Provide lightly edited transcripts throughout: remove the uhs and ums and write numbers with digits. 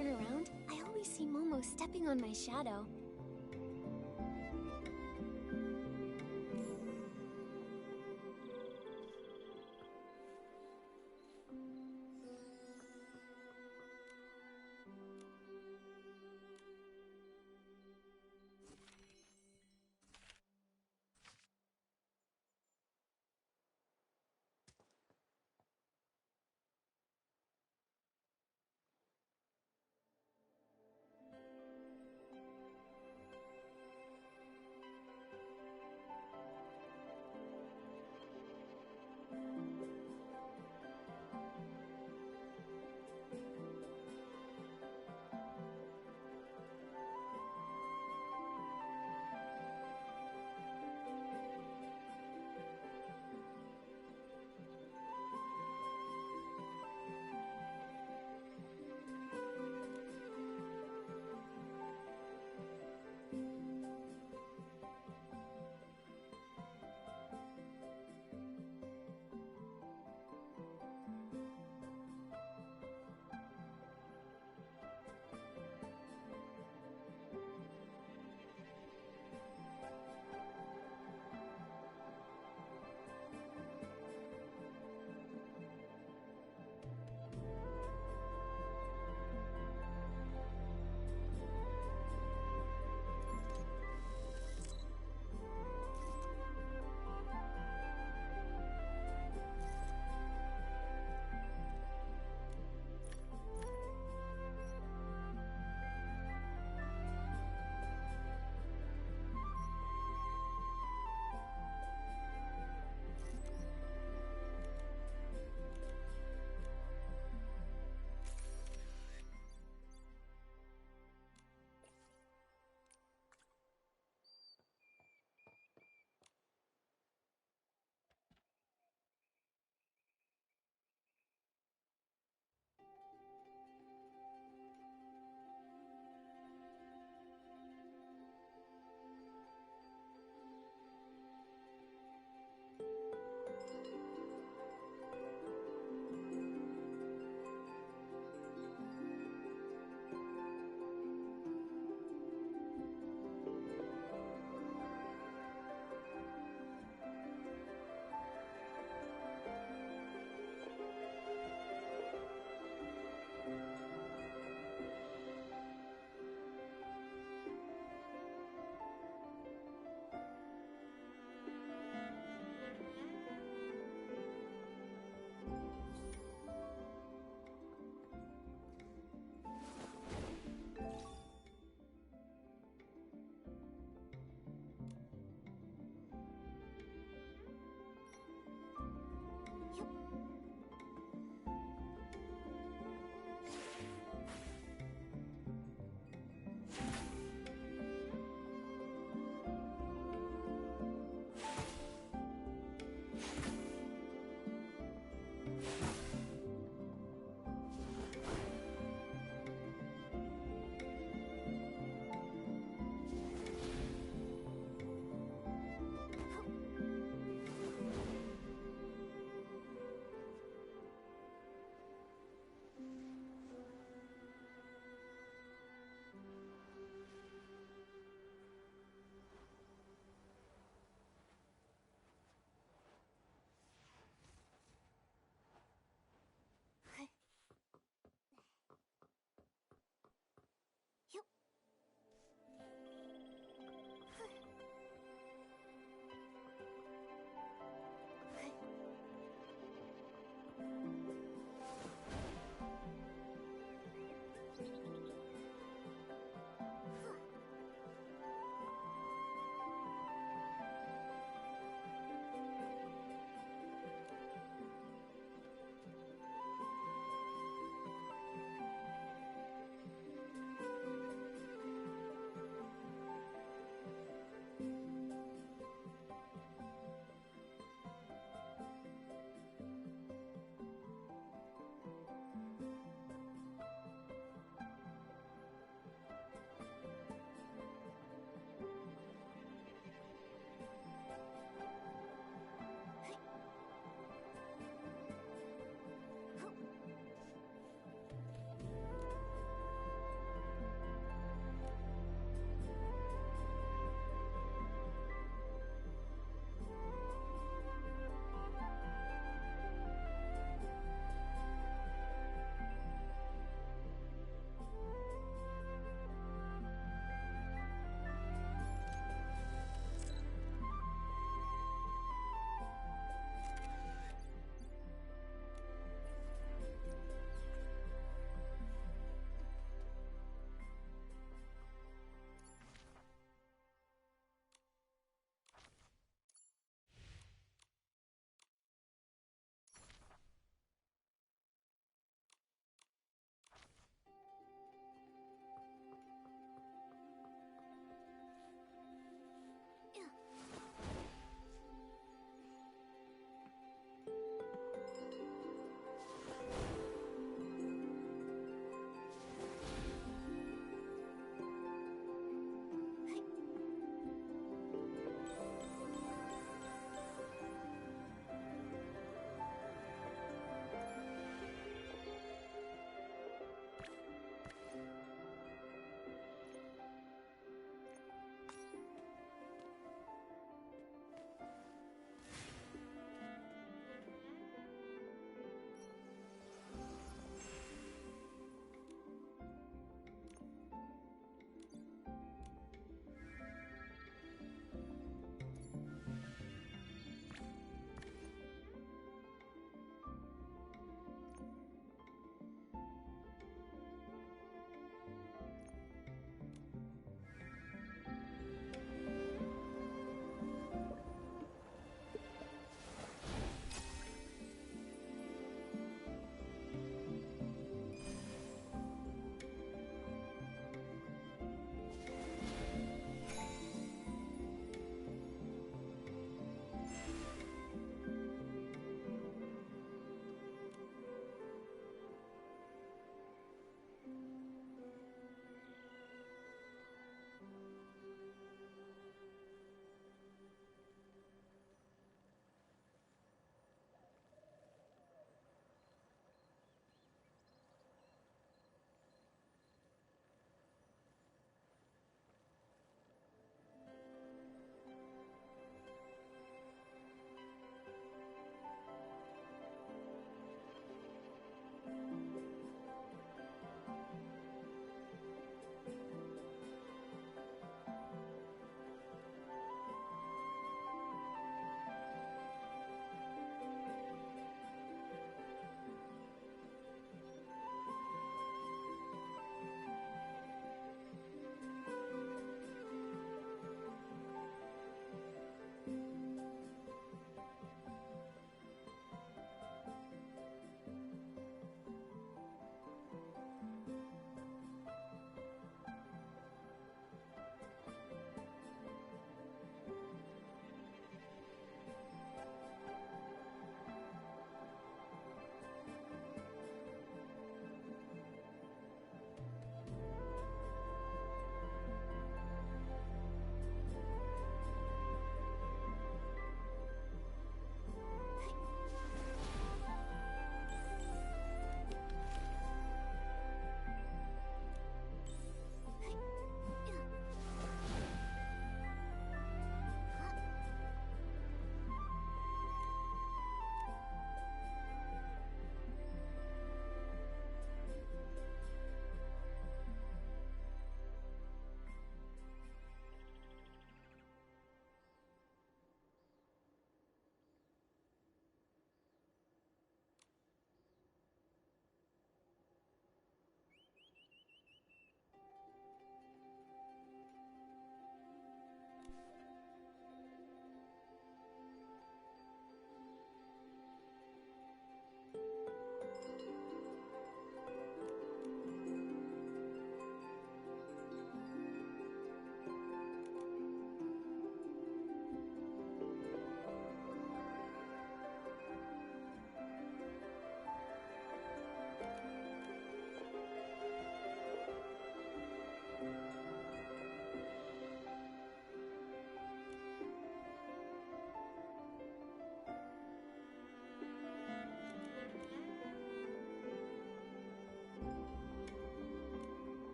turn around, I always see Momo stepping on my shadow.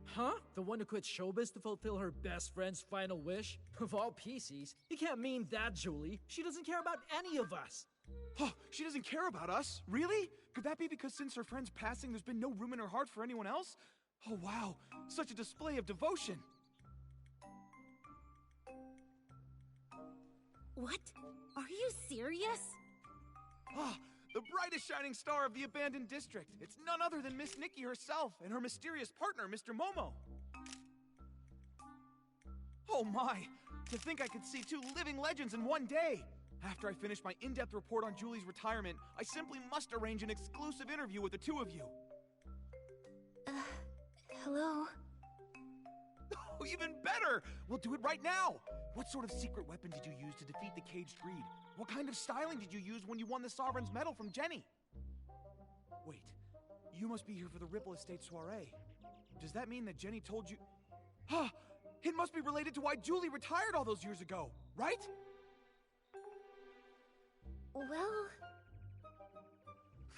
Huh? The one who quit showbiz to fulfill her best friend's final wish? Of all Pieceys, you can't mean that, Julie. She doesn't care about any of us. Oh, she doesn't care about us? Really? Could that be because since her friend's passing, there's been no room in her heart for anyone else? Oh, wow. Such a display of devotion. What? Are you serious? Ah, the brightest shining star of the abandoned district. It's none other than Miss Nikki herself and her mysterious partner, Mr. Momo. Oh my, to think I could see two living legends in one day. After I finish my in-depth report on Julie's retirement, I simply must arrange an exclusive interview with the two of you. Hello? Oh, even better! We'll do it right now! What sort of secret weapon did you use to defeat the caged greed? What kind of styling did you use when you won the Sovereign's Medal from Jenny? Wait, you must be here for the Ripple Estate soiree. Does that mean that Jenny told you... Huh! It must be related to why Julie retired all those years ago, right? Well...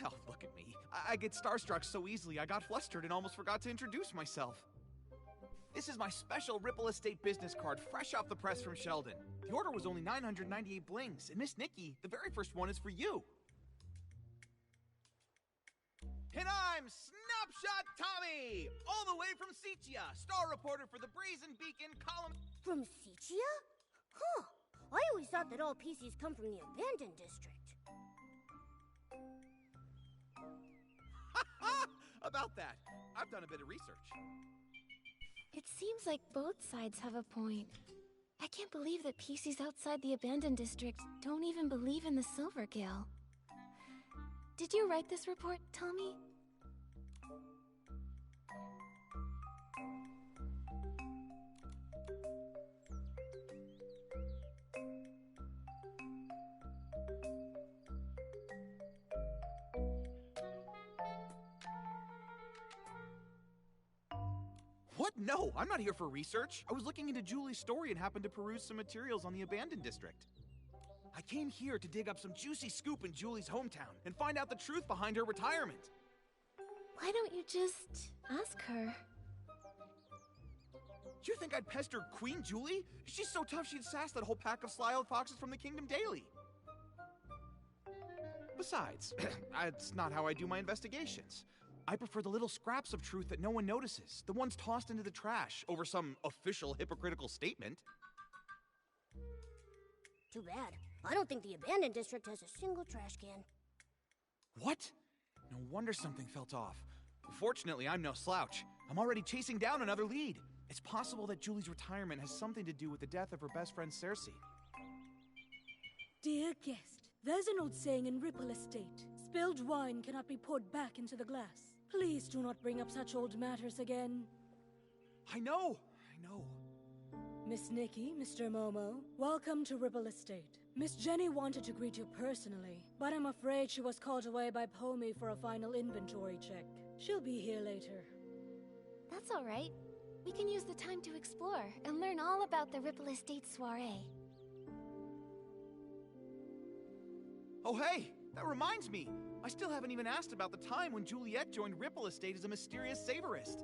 Oh, look at me. I get starstruck so easily I got flustered and almost forgot to introduce myself. This is my special Ripple Estate business card, fresh off the press from Sheldon. The order was only 998 blings, and Miss Nikki, the very first one is for you. And I'm Snapshot Tommy, all the way from Seachia, star reporter for the Brazen Beacon column. From Seachia? Huh. I always thought that all Pieceys come from the abandoned district. About that, I've done a bit of research. It seems like both sides have a point. I can't believe that Piecey's outside the abandoned district don't even believe in the Silver Gale. Did you write this report, Tommy? What? No, I'm not here for research. I was looking into Julie's story and happened to peruse some materials on the abandoned district. I came here to dig up some juicy scoop in Julie's hometown and find out the truth behind her retirement. Why don't you just ask her? Do you think I'd pester Queen Julie? She's so tough she'd sass that whole pack of sly-old foxes from the Kingdom Daily. Besides, that's not how I do my investigations. I prefer the little scraps of truth that no one notices, the ones tossed into the trash over some official hypocritical statement. Too bad. I don't think the abandoned district has a single trash can. What? No wonder something felt off. Fortunately, I'm no slouch. I'm already chasing down another lead. It's possible that Julie's retirement has something to do with the death of her best friend Cersei. Dear guest, there's an old saying in Ripple Estate. Spilled wine cannot be poured back into the glass. Please do not bring up such old matters again. I know. Miss Nikki, Mr. Momo, welcome to Ripple Estate. Miss Jenny wanted to greet you personally, but I'm afraid she was called away by Pomey for a final inventory check. She'll be here later. That's all right. We can use the time to explore and learn all about the Ripple Estate soiree. Oh hey, that reminds me. I still haven't even asked about the time when Juliet joined Ripple Estate as a mysterious savorist.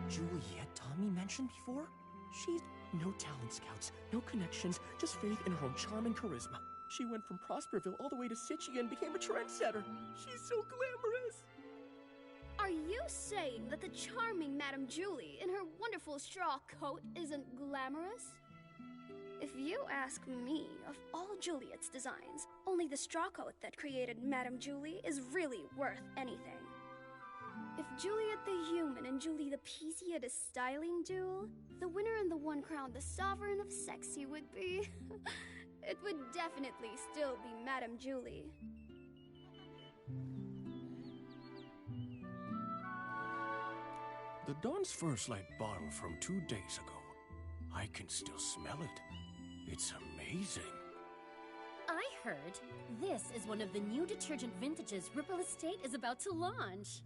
Juliet Tommy mentioned before? She's no talent scouts, no connections, just faith in her own charm and charisma. She went from Prosperville all the way to Sitchy and became a trendsetter. She's so glamorous. Are you saying that the charming Madame Julie in her wonderful straw coat isn't glamorous? If you ask me, of all Juliet's designs, only the straw coat that created Madame Julie is really worth anything. If Juliet the human and Julie the Piecey had a styling duel, the winner and the one crowned the sovereign of sexy would be... it would definitely still be Madame Julie. The Dawn's First Light bottle from 2 days ago. I can still smell it. It's amazing. I heard this is one of the new detergent vintages Ripple Estate is about to launch.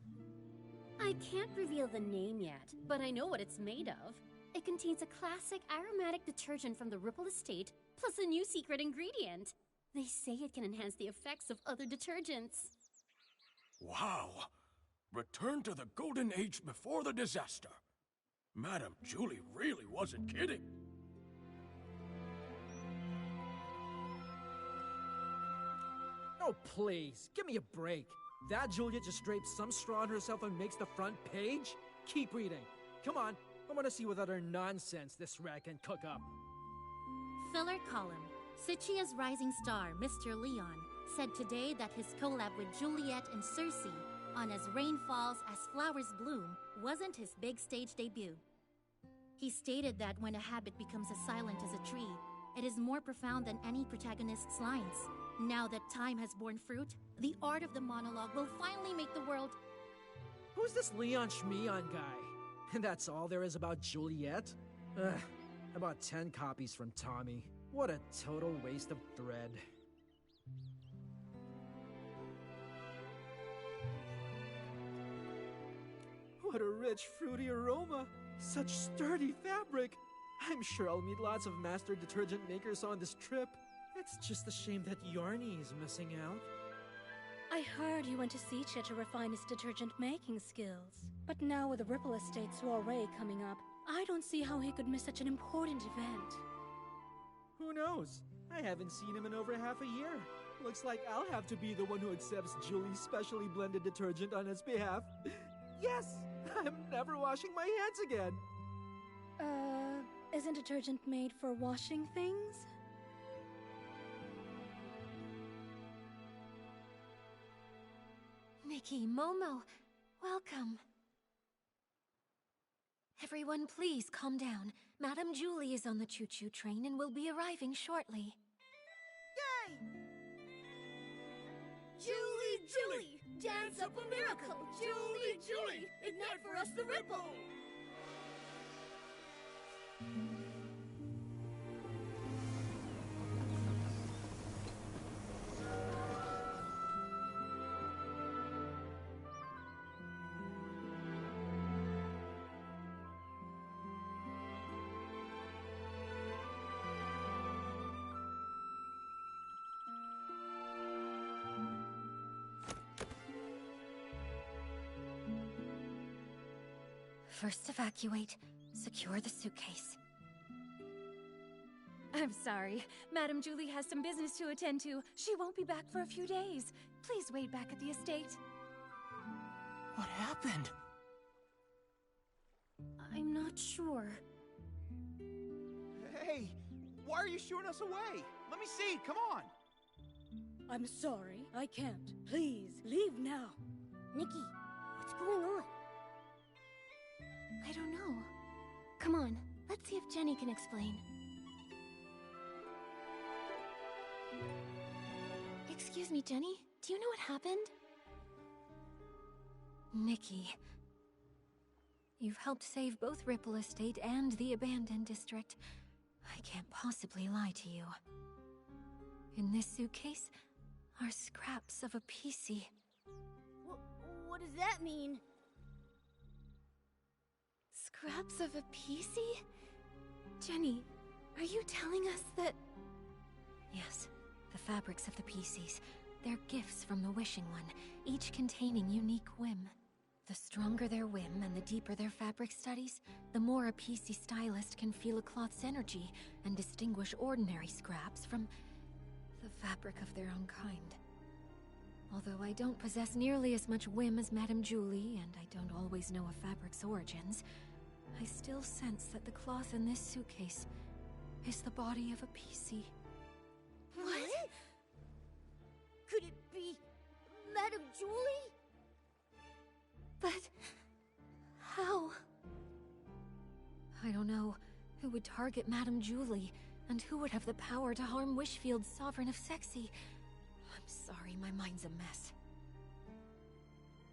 I can't reveal the name yet, but I know what it's made of. It contains a classic aromatic detergent from the Ripple Estate, plus a new secret ingredient. They say it can enhance the effects of other detergents. Wow! Return to the golden age before the disaster. Madame Julie really wasn't kidding. Oh, please, give me a break. That Juliet just drapes some straw on herself and makes the front page? Keep reading. Come on, I want to see what other nonsense this rat can cook up. Filler column. Sitchia's rising star, Mr. Leon, said today that his collab with Juliet and Circe on As Rain Falls, As Flowers Bloom wasn't his big stage debut. He stated that when a habit becomes as silent as a tree, it is more profound than any protagonist's lines. Now that time has borne fruit, the art of the monologue will finally make the world... Who's this Leon Schmeon guy? And that's all there is about Juliet? Ugh, I bought 10 copies from Tommy. What a total waste of thread. What a rich, fruity aroma. Such sturdy fabric. I'm sure I'll meet lots of master detergent makers on this trip. It's just a shame that Yarny is missing out. I heard he went to Sitcha to refine his detergent making skills. But now with the Ripple Estate soiree coming up, I don't see how he could miss such an important event. Who knows? I haven't seen him in over half a year. Looks like I'll have to be the one who accepts Julie's specially blended detergent on his behalf. Yes! I'm never washing my hands again! Isn't detergent made for washing things? Nikki, Momo, welcome. Everyone, please calm down. Madame Julie is on the Choo Choo train and will be arriving shortly. Yay! Julie, Julie! Dance up a miracle! Julie, Julie! Ignite for us the ripple! First evacuate. Secure the suitcase. I'm sorry. Madame Julie has some business to attend to. She won't be back for a few days. Please wait back at the estate. What happened? I'm not sure. Hey, why are you shooing us away? Let me see, come on! I'm sorry, I can't. Please, leave now. Nikki, what's going on? I don't know. Come on, let's see if Jenny can explain. Excuse me, Jenny? Do you know what happened? Nikki. You've helped save both Ripple Estate and the Abandoned District. I can't possibly lie to you. In this suitcase are scraps of a Piecey. What does that mean? Scraps of a Piecey? Jenny, are you telling us that... Yes, the fabrics of the Pieceys. They're gifts from the Wishing One, each containing unique whim. The stronger their whim and the deeper their fabric studies, the more a Piecey stylist can feel a cloth's energy and distinguish ordinary scraps from the fabric of their own kind. Although I don't possess nearly as much whim as Madame Julie, and I don't always know a fabric's origins, I still sense that the cloth in this suitcase is the body of a Piecey. What? Could it be Madame Julie? But how? I don't know who would target Madame Julie, and who would have the power to harm Wishfield's Sovereign of Sexy. I'm sorry, my mind's a mess.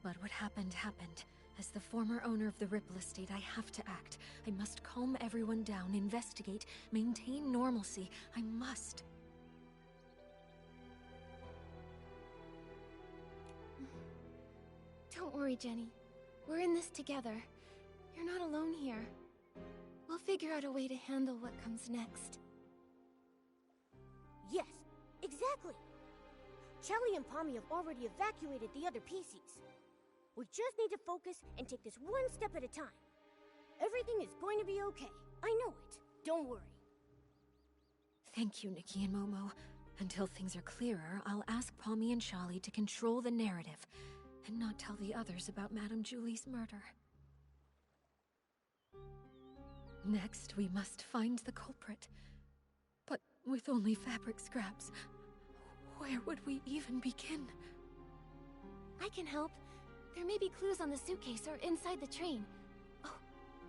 But what happened, happened. As the former owner of the Ripple Estate, I have to act. I must calm everyone down, investigate, maintain normalcy. I must. Don't worry, Jenny. We're in this together. You're not alone here. We'll figure out a way to handle what comes next. Yes, exactly. Chelly and Pommy have already evacuated the other Pieces. We just need to focus and take this one step at a time. Everything is going to be okay. I know it. Don't worry. Thank you, Nikki and Momo. Until things are clearer, I'll ask Pommy and Charlie to control the narrative, and not tell the others about Madame Julie's murder. Next, we must find the culprit. But with only fabric scraps, where would we even begin? I can help. There may be clues on the suitcase or inside the train. Oh,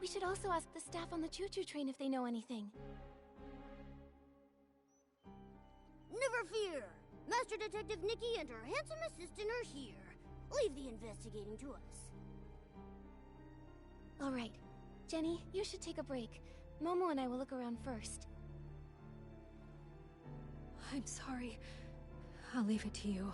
we should also ask the staff on the Choo Choo train if they know anything. Never fear! Master Detective Nikki and her handsome assistant are here. Leave the investigating to us. All right. Jenny, you should take a break. Momo and I will look around first. I'm sorry. I'll leave it to you.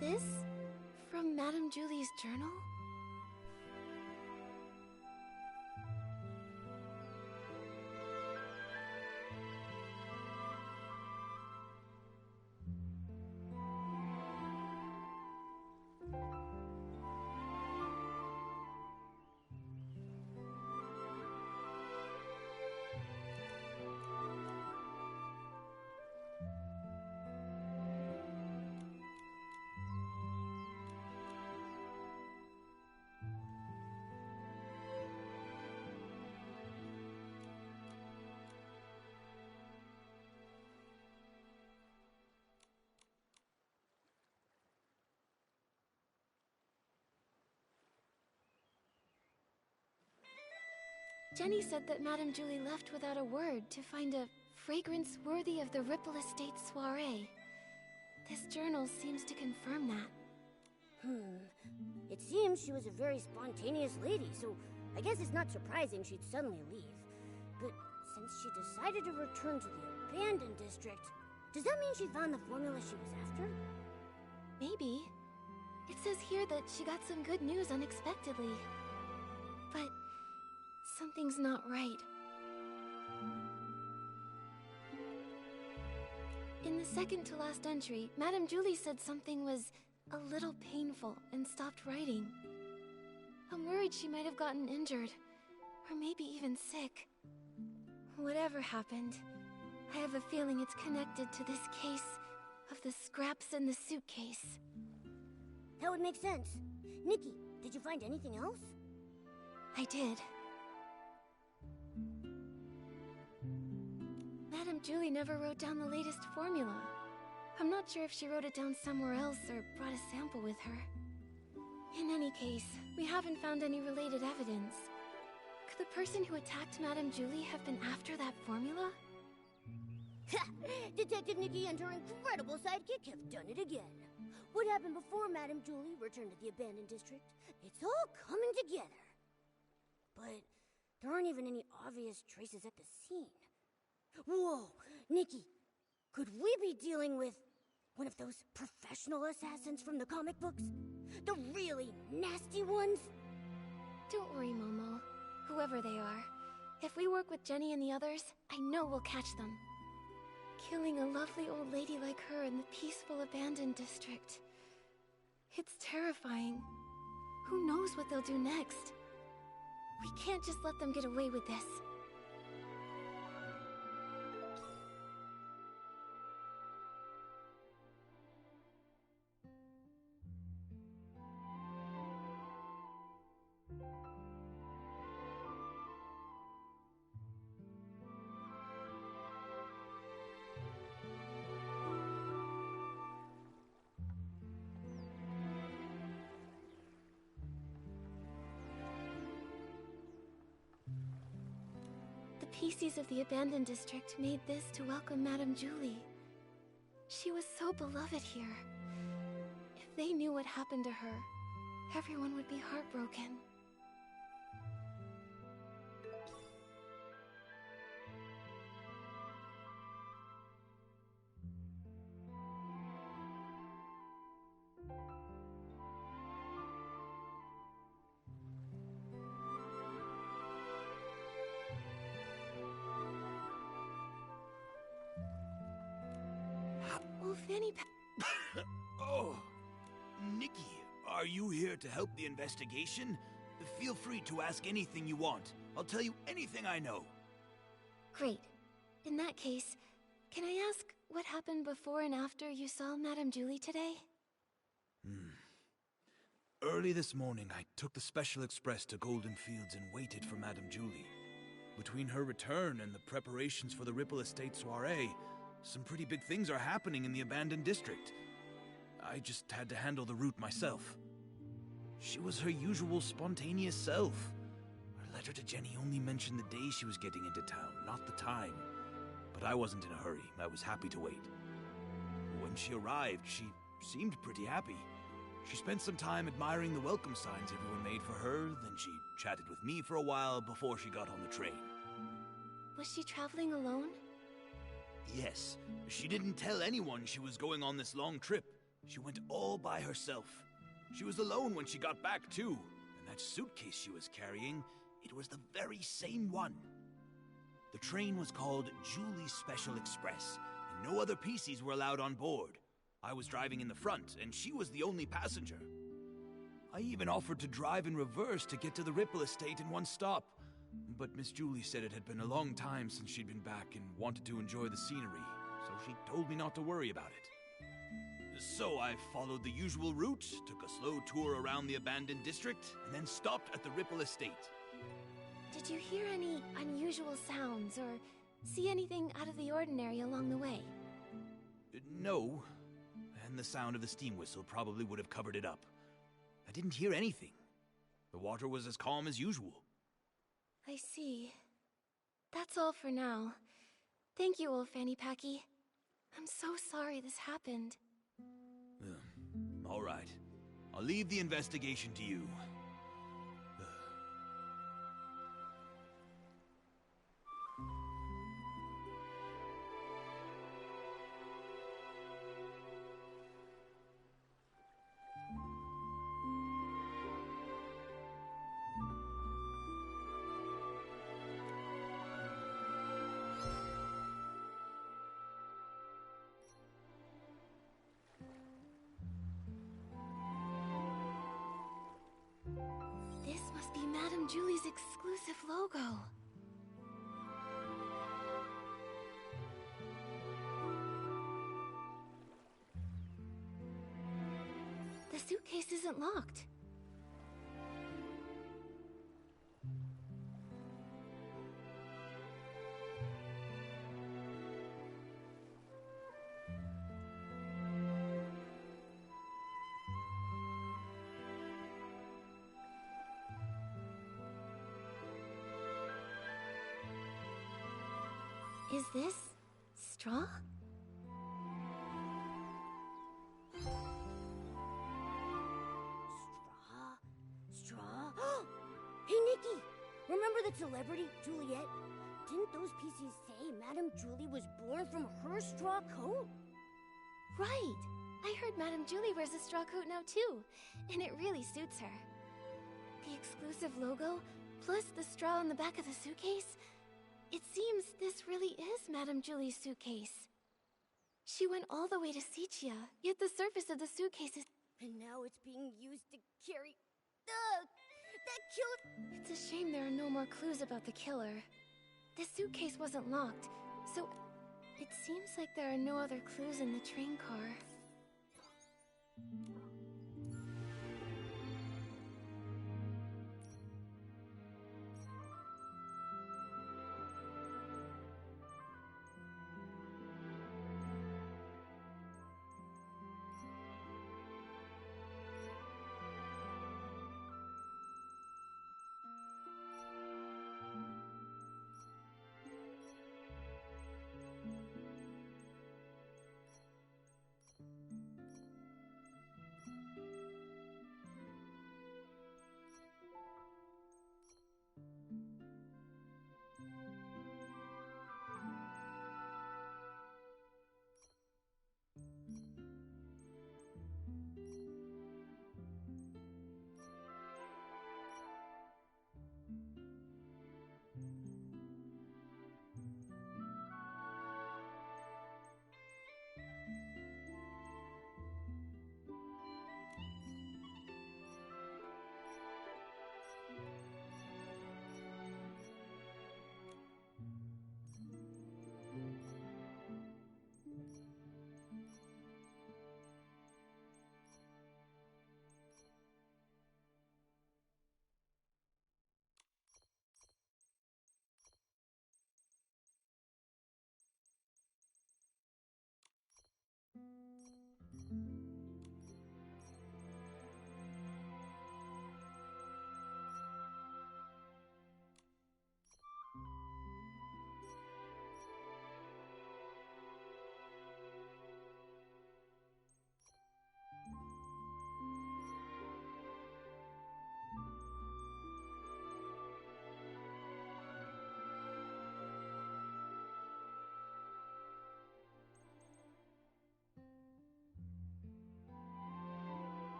this from Madame Julie's journal? Jenny said that Madame Julie left without a word to find a fragrance worthy of the Ripple Estate soiree. This journal seems to confirm that. It seems she was a very spontaneous lady, so I guess it's not surprising she'd suddenly leave. But since she decided to return to the abandoned district, does that mean she found the formula she was after? Maybe. It says here that she got some good news unexpectedly. But something's not right. In the second to last entry, Madame Julie said something was a little painful and stopped writing. I'm worried she might have gotten injured, or maybe even sick. Whatever happened, I have a feeling it's connected to this case of the scraps in the suitcase. That would make sense. Nikki, did you find anything else? I did. Madame Julie never wrote down the latest formula. I'm not sure if she wrote it down somewhere else or brought a sample with her. In any case, we haven't found any related evidence. Could the person who attacked Madame Julie have been after that formula? Ha! Detective Nikki and her incredible sidekick have done it again. What happened before Madame Julie returned to the abandoned district? It's all coming together. But there aren't even any obvious traces at the scene. Whoa! Nikki, could we be dealing with one of those professional assassins from the comic books? The really nasty ones? Don't worry, Momo. Whoever they are, if we work with Jenny and the others, I know we'll catch them. Killing a lovely old lady like her in the peaceful abandoned district. It's terrifying. Who knows what they'll do next? We can't just let them get away with this. The Piecys of the abandoned district made this to welcome Madame Julie. She was so beloved here. If they knew what happened to her, everyone would be heartbroken. Oh, Nikki, are you here to help the investigation? Feel free to ask anything you want. I'll tell you anything I know. Great. In that case, can I ask what happened before and after you saw Madame Julie today? Early this morning, I took the Special Express to Golden Fields and waited for Madame Julie. Between her return and the preparations for the Ripple Estate soiree, some pretty big things are happening in the abandoned district. I just had to handle the route myself. She was her usual spontaneous self. Her letter to Jenny only mentioned the day she was getting into town, not the time. But I wasn't in a hurry. I was happy to wait. When she arrived, she seemed pretty happy. She spent some time admiring the welcome signs everyone made for her, then she chatted with me for a while before she got on the train. Was she traveling alone? Yes, she didn't tell anyone she was going on this long trip. She went all by herself. She was alone when she got back, too. And that suitcase she was carrying, it was the very same one. The train was called Julie's Special Express, and no other Piecys were allowed on board. I was driving in the front, and she was the only passenger. I even offered to drive in reverse to get to the Ripple Estate in one stop. But Miss Julie said it had been a long time since she'd been back and wanted to enjoy the scenery, so she told me not to worry about it. So I followed the usual route, took a slow tour around the abandoned district, and then stopped at the Ripple Estate. Did you hear any unusual sounds or see anything out of the ordinary along the way? No, and the sound of the steam whistle probably would have covered it up. I didn't hear anything. The water was as calm as usual. I see. That's all for now. Thank you, old Fanny Packy. I'm so sorry this happened. All right. I'll leave the investigation to you. This must be Madame Julie's exclusive logo. The suitcase isn't locked. Is this straw? Straw? Hey, Nikki! Remember the celebrity, Juliet? Didn't those PCs say Madame Julie was born from her straw coat? Right! I heard Madame Julie wears a straw coat now too, and it really suits her. The exclusive logo, plus the straw on the back of the suitcase? It seems this really is Madame Julie's suitcase. She went all the way to Sichia, yet the surface of the suitcase is... And now it's being used to carry... Ugh! That killer... It's a shame there are no more clues about the killer. The suitcase wasn't locked, so... It seems like there are no other clues in the train car.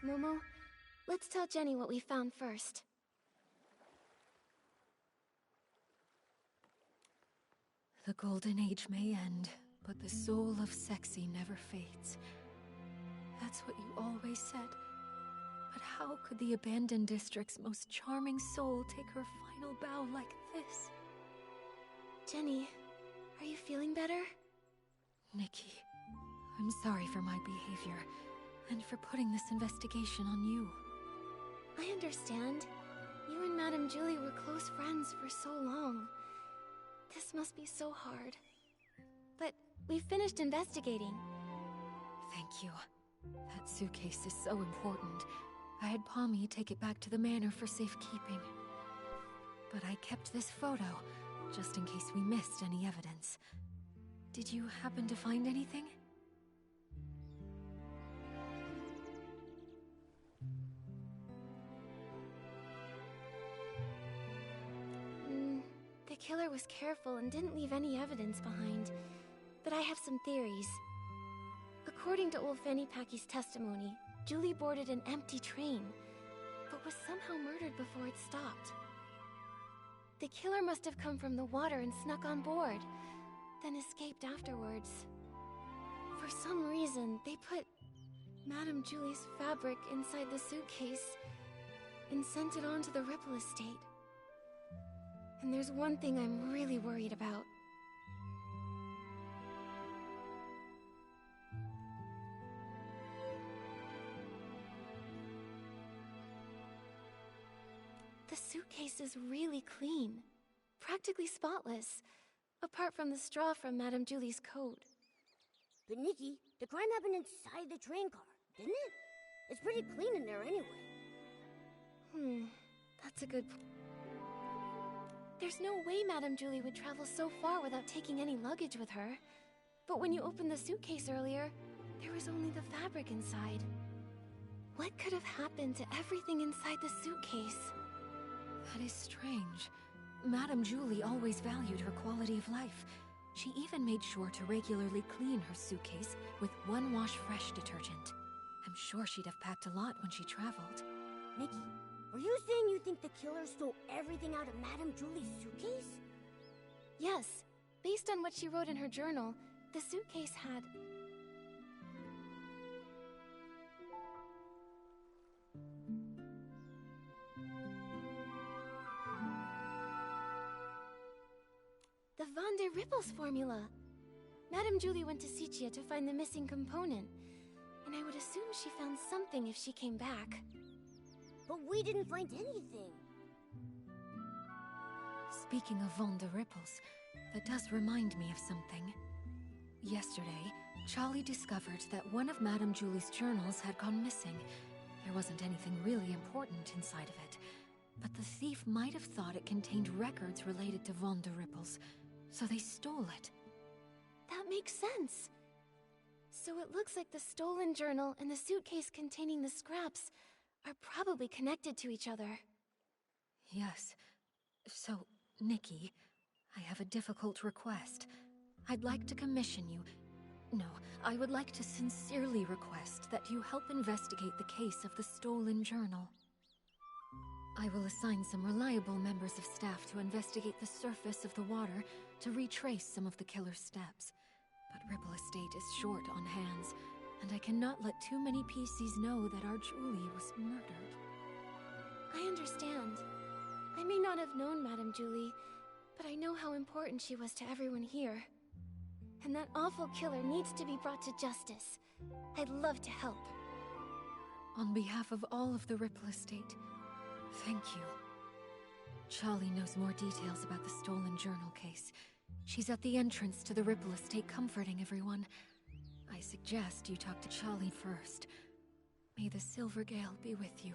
Momo, let's tell Jenny what we found first. The Golden Age may end, but the soul of Sexy never fades. That's what you always said. But how could the abandoned district's most charming soul take her final bow like this? Jenny, are you feeling better? Nikki, I'm sorry for my behavior, and for putting this investigation on you. I understand. You and Madame Julie were close friends for so long. This must be so hard. But we finished investigating. Thank you. That suitcase is so important. I had Pommy take it back to the manor for safekeeping. But I kept this photo, just in case we missed any evidence. Did you happen to find anything? The killer was careful and didn't leave any evidence behind. But I have some theories. According to old Fanny Packy's testimony, Julie boarded an empty train, but was somehow murdered before it stopped. The killer must have come from the water and snuck on board, then escaped afterwards. For some reason, they put Madame Julie's fabric inside the suitcase and sent it on to the Ripple estate. And there's one thing I'm really worried about. The suitcase is really clean, practically spotless, apart from the straw from Madame Julie's coat. But Nikki, the crime happened inside the train car, didn't it? It's pretty clean in there anyway. That's a good point. There's no way Madame Julie would travel so far without taking any luggage with her. But when you opened the suitcase earlier, there was only the fabric inside. What could have happened to everything inside the suitcase? That is strange. Madame Julie always valued her quality of life. She even made sure to regularly clean her suitcase with one wash fresh detergent. I'm sure she'd have packed a lot when she traveled. Nikki, are you saying you think the killer stole everything out of Madame Julie's suitcase? Yes. Based on what she wrote in her journal, the suitcase had... the Van der Rippels formula. Madame Julie went to Sichia to find the missing component, and I would assume she found something if she came back. But we didn't find anything. Speaking of Van der Rippels, that does remind me of something. Yesterday, Charlie discovered that one of Madame Julie's journals had gone missing. There wasn't anything really important inside of it, but the thief might have thought it contained records related to Van der Rippels, so they stole it. That makes sense. So it looks like the stolen journal and the suitcase containing the scraps are probably connected to each other. Yes. So, Nikki, I have a difficult request. I'd like to commission you... No, I would like to sincerely request that you help investigate the case of the stolen journal. I will assign some reliable members of staff to investigate the surface of the water to retrace some of the killer's steps. But Ripple Estate is short on hands, and I cannot let too many Pieceys know that our Julie was murdered. I understand. I may not have known Madame Julie, but I know how important she was to everyone here. And that awful killer needs to be brought to justice. I'd love to help. On behalf of all of the Ripple Estate, thank you. Charlie knows more details about the stolen journal case. She's at the entrance to the Ripple Estate comforting everyone. I suggest you talk to Charlie first. May the Silver Gale be with you.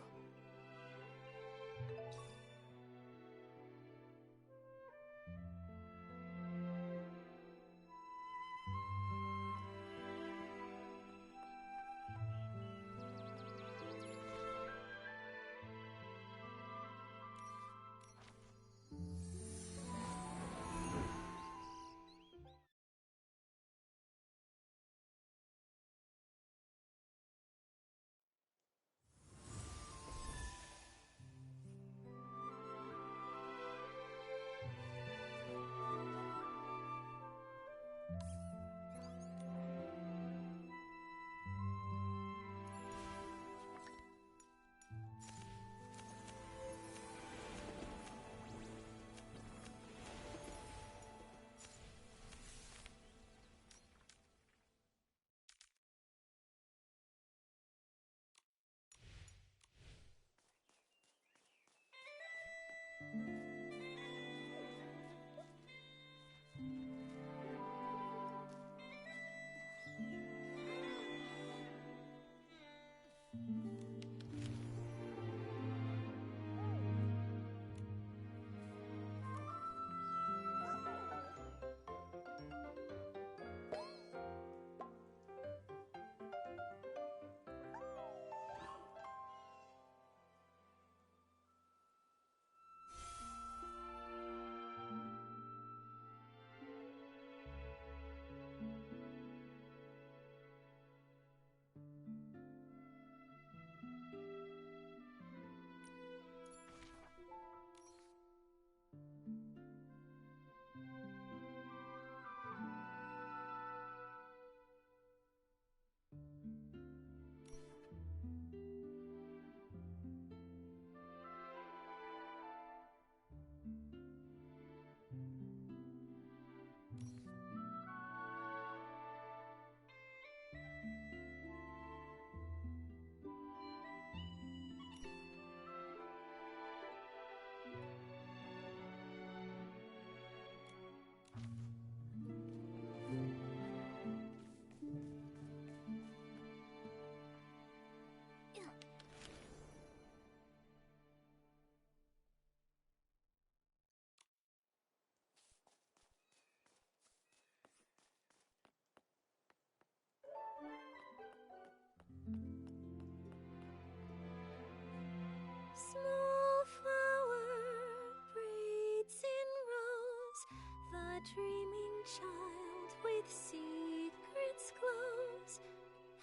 secrets close.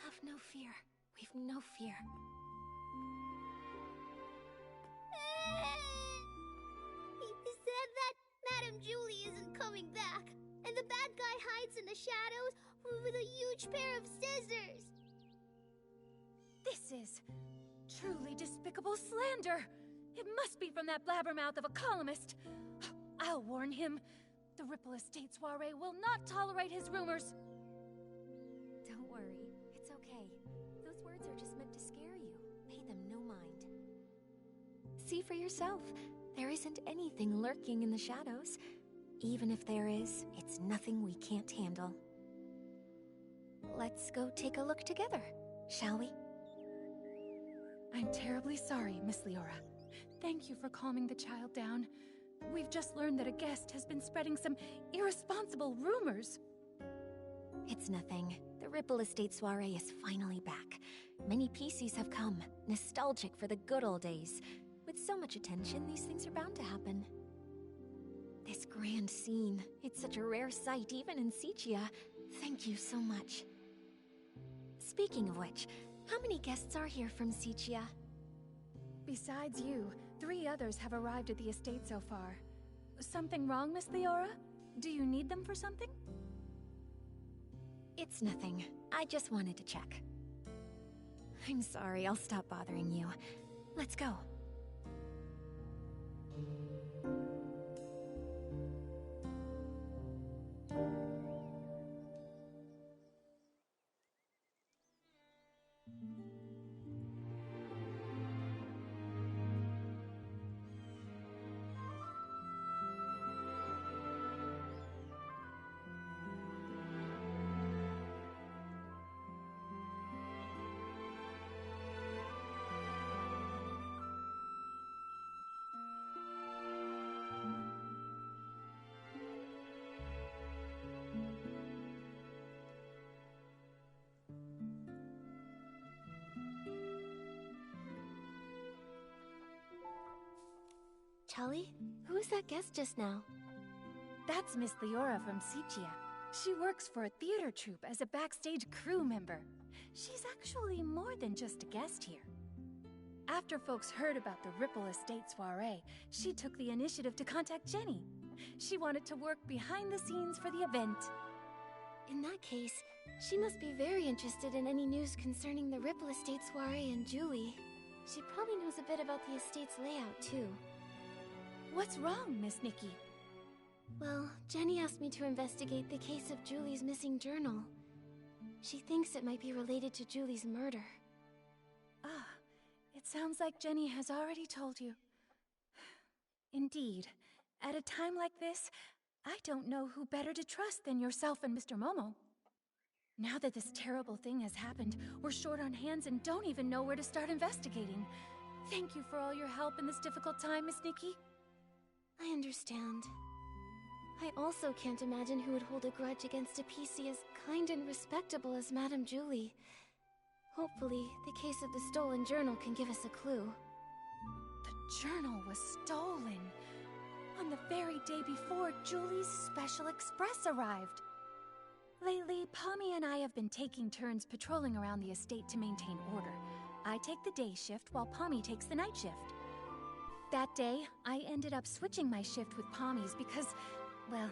Have no fear. We've no fear. He said that Madame Julie isn't coming back, and the bad guy hides in the shadows with a huge pair of scissors. This is truly despicable slander. It must be from that blabbermouth of a columnist. I'll warn him. The Ripple Estate soiree will not tolerate his rumors. Don't worry. It's okay. Those words are just meant to scare you. Pay them no mind. See for yourself. There isn't anything lurking in the shadows. Even if there is, it's nothing we can't handle. Let's go take a look together, shall we? I'm terribly sorry, Miss Leora. Thank you for calming the child down. We've just learned that a guest has been spreading some irresponsible rumors. It's nothing. The Ripple Estate soiree is finally back. Many Pieceys have come, nostalgic for the good old days. With so much attention, these things are bound to happen. This grand scene, it's such a rare sight even in Sichia. Thank you so much. Speaking of which, how many guests are here from Sichia? Besides you, 3 others have arrived at the estate so far. Something wrong, Miss Leora? Do you need them for something? It's nothing. I just wanted to check. I'm sorry, I'll stop bothering you. Let's go. Charlie, who was that guest just now? That's Miss Leora from Sichia. She works for a theater troupe as a backstage crew member. She's actually more than just a guest here. After folks heard about the Ripple Estate soiree, she took the initiative to contact Jenny. She wanted to work behind the scenes for the event. In that case, she must be very interested in any news concerning the Ripple Estate soiree and Julie. She probably knows a bit about the estate's layout, too. What's wrong, Miss Nikki? Well, Jenny asked me to investigate the case of Julie's missing journal. She thinks it might be related to Julie's murder. Ah, it sounds like Jenny has already told you. Indeed. At a time like this, I don't know who better to trust than yourself and Mr. Momo. Now that this terrible thing has happened, we're short on hands and don't even know where to start investigating. Thank you for all your help in this difficult time, Miss Nikki. I understand. I also can't imagine who would hold a grudge against a Piecey as kind and respectable as Madame Julie. Hopefully, the case of the stolen journal can give us a clue. The journal was stolen on the very day before Julie's special express arrived. Lately, Pommy and I have been taking turns patrolling around the estate to maintain order. I take the day shift while Pommy takes the night shift. That day, I ended up switching my shift with Pommy's because, well,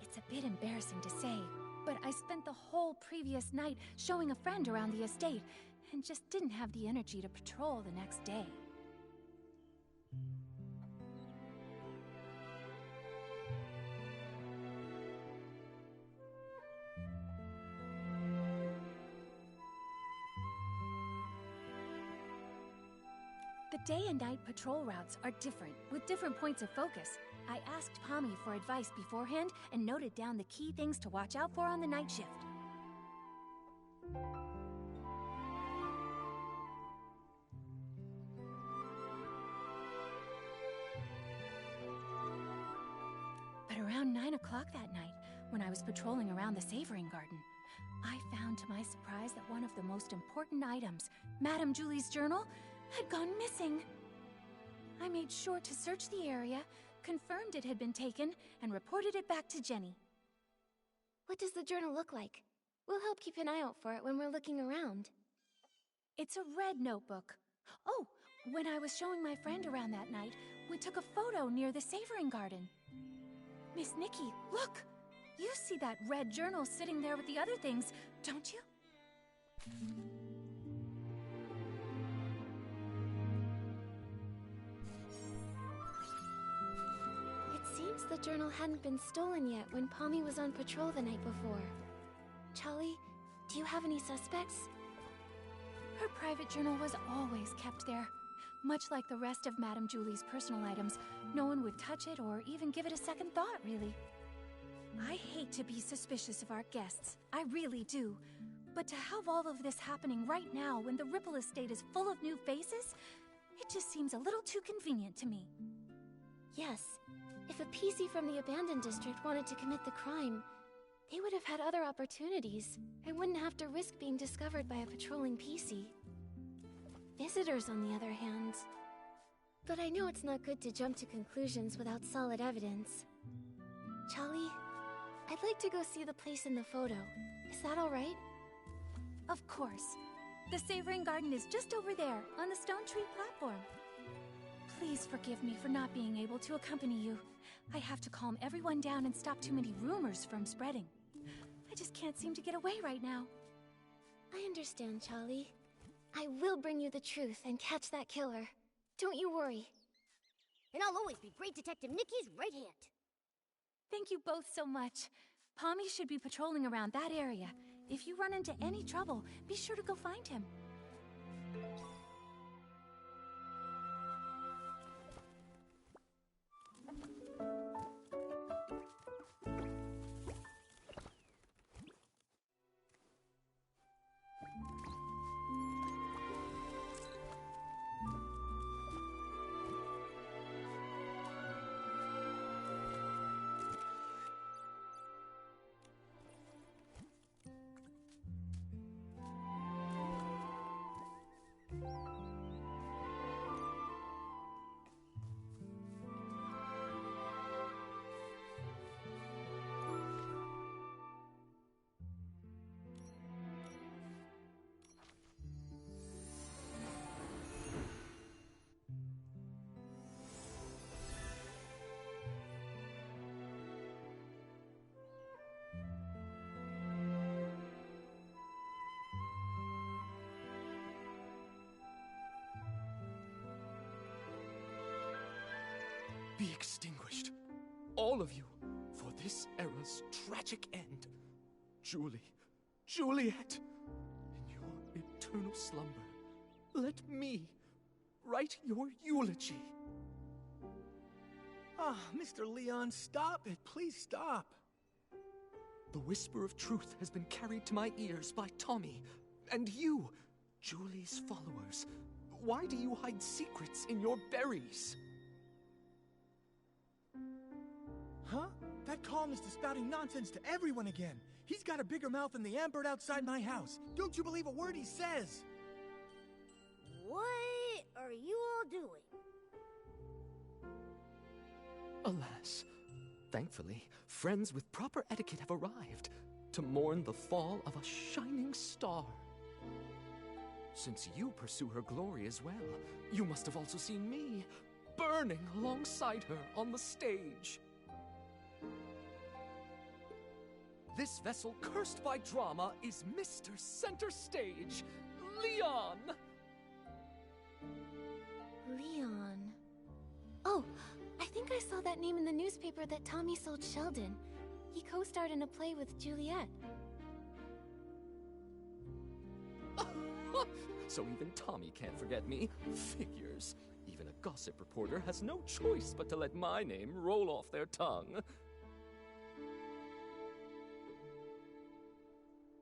it's a bit embarrassing to say, but I spent the whole previous night showing a friend around the estate and just didn't have the energy to patrol the next day. The day and night patrol routes are different, with different points of focus. I asked Pommy for advice beforehand and noted down the key things to watch out for on the night shift. But around 9 o'clock that night, when I was patrolling around the savoring garden, I found to my surprise that one of the most important items, Madame Julie's journal, had gone missing. I made sure to search the area, confirmed it had been taken, and reported it back to Jenny. What does the journal look like? We'll help keep an eye out for it when we're looking around. It's a red notebook. Oh, when I was showing my friend around that night, we took a photo near the savoring garden. Miss Nikki, look! You see that red journal sitting there with the other things, don't you? It seems the journal hadn't been stolen yet when Pommy was on patrol the night before. Charlie, do you have any suspects? Her private journal was always kept there. Much like the rest of Madame Julie's personal items, no one would touch it or even give it a second thought, really. I hate to be suspicious of our guests, I really do. But to have all of this happening right now when the Ripple Estate is full of new faces, it just seems a little too convenient to me. Yes, if a Piecey from the abandoned district wanted to commit the crime, they would have had other opportunities and wouldn't have to risk being discovered by a patrolling Piecey. Visitors, on the other hand. But I know it's not good to jump to conclusions without solid evidence. Charlie, I'd like to go see the place in the photo. Is that all right? Of course. The savoring garden is just over there, on the stone tree platform. Please forgive me for not being able to accompany you. I have to calm everyone down and stop too many rumors from spreading. I just can't seem to get away right now. I understand, Charlie. I will bring you the truth and catch that killer. Don't you worry. And I'll always be Great Detective Nikki's right hand. Thank you both so much. Pommy should be patrolling around that area. If you run into any trouble, be sure to go find him. Be extinguished, all of you, for this era's tragic end. Julie, Juliet, in your eternal slumber, let me write your eulogy. Ah, Mr. Leon, stop it. Please stop. The whisper of truth has been carried to my ears by Tommy, and you, Julie's followers. Why do you hide secrets in your berries? Huh? That columnist is spouting nonsense to everyone again. He's got a bigger mouth than the ambird outside my house. Don't you believe a word he says? What are you all doing? Alas, thankfully, friends with proper etiquette have arrived to mourn the fall of a shining star. Since you pursue her glory as well, you must have also seen me burning alongside her on the stage. This vessel cursed by drama is Mr. Center Stage, Leon! Leon. Oh, I think I saw that name in the newspaper that Tommy sold Sheldon. He co-starred in a play with Juliet. So even Tommy can't forget me. Figures. Even a gossip reporter has no choice but to let my name roll off their tongue.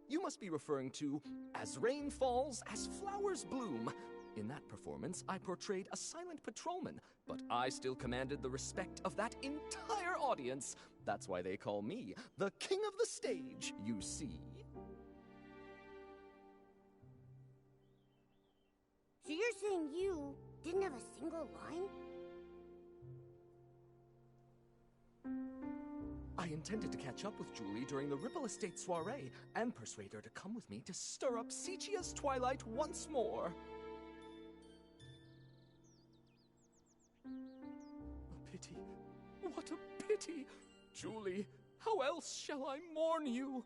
You must be referring to As Rain Falls, As Flowers Bloom. In that performance, I portrayed a silent patrolman, but I still commanded the respect of that entire audience. That's why they call me the king of the stage, you see. So you're saying you didn't have a single line? I I intended to catch up with Julie during the Ripple Estate soiree and persuade her to come with me to stir up Sichia's twilight once more. A pity. What a pity! Julie, how else shall I mourn you?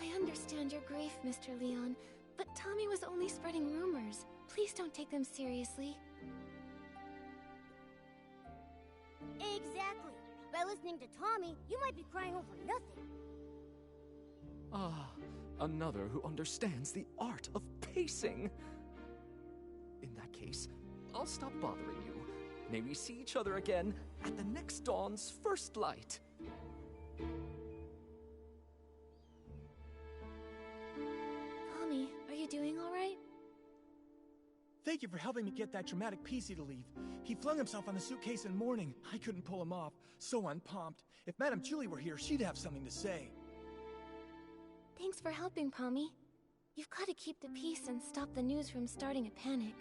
I understand your grief, Mr. Leon, but Tommy was only spreading rumors. Please don't take them seriously. Exactly. By listening to Tommy, you might be crying over nothing. Ah, another who understands the art of pacing. In that case, I'll stop bothering you. May we see each other again at the next dawn's first light. Tommy, are you doing all right? Thank you for helping me get that dramatic Piecey to leave. He flung himself on the suitcase in mourning. I couldn't pull him off. So unpumped. If Madame Julie were here, she'd have something to say. Thanks for helping, Pommy. You've got to keep the peace and stop the news from starting a panic.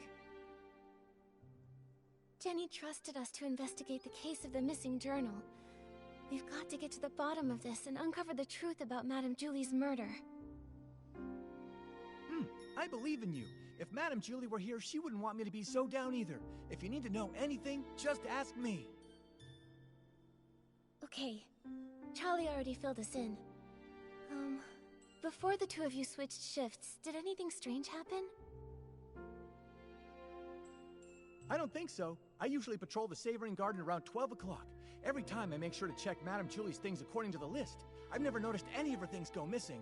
Jenny trusted us to investigate the case of the missing journal. We've got to get to the bottom of this and uncover the truth about Madame Julie's murder. I believe in you. If Madame Julie were here, she wouldn't want me to be so down either. If you need to know anything, just ask me. Okay. Charlie already filled us in. Before the two of you switched shifts, did anything strange happen? I don't think so. I usually patrol the Savoring Garden around 12 o'clock. Every time I make sure to check Madame Julie's things according to the list. I've never noticed any of her things go missing.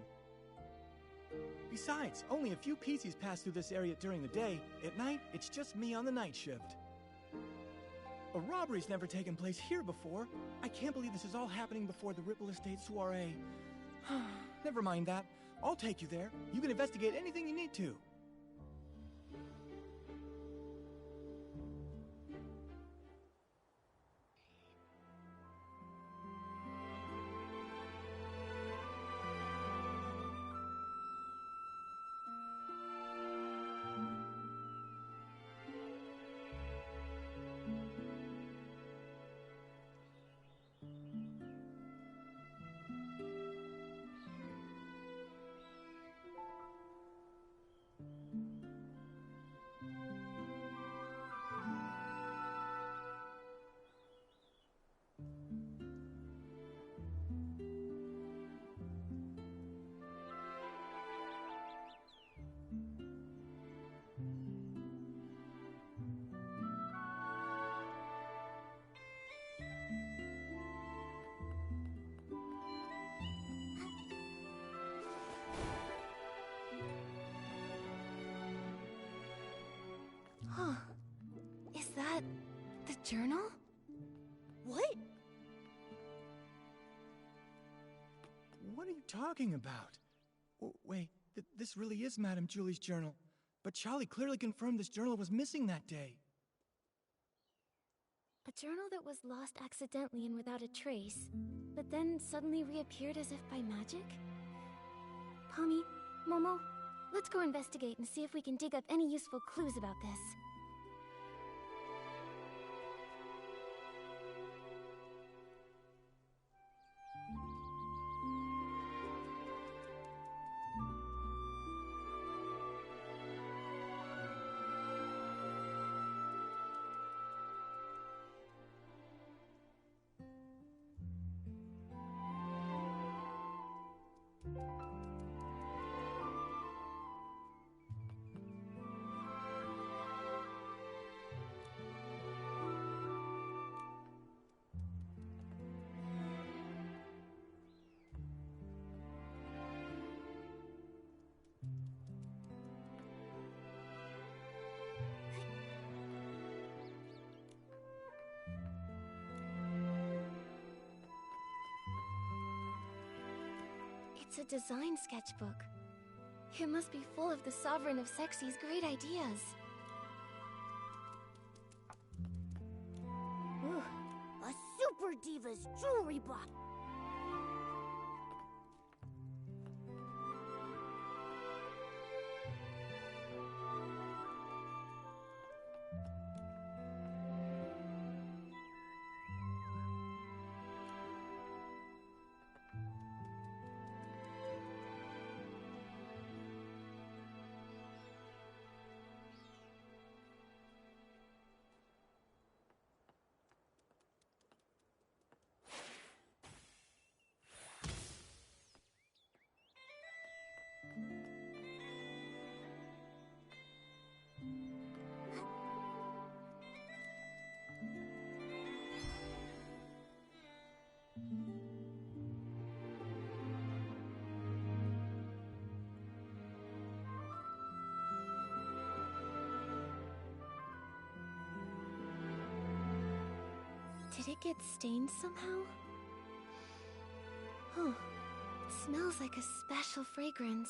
Besides, only a few Pieceys pass through this area during the day. At night, it's just me on the night shift. A robbery's never taken place here before. I can't believe this is all happening before the Ripple Estate soiree. Never mind that. I'll take you there. You can investigate anything you need to. Is that the journal? What? What are you talking about? Wait, this really is Madame Julie's journal. But Charlie clearly confirmed this journal was missing that day. A journal that was lost accidentally and without a trace, but then suddenly reappeared as if by magic? Pommy, Momo, let's go investigate and see if we can dig up any useful clues about this. It's a design sketchbook. It must be full of the Sovereign of Sexy's great ideas. Ooh, Super Diva's jewelry box. Did it get stained somehow? Huh. It smells like a special fragrance.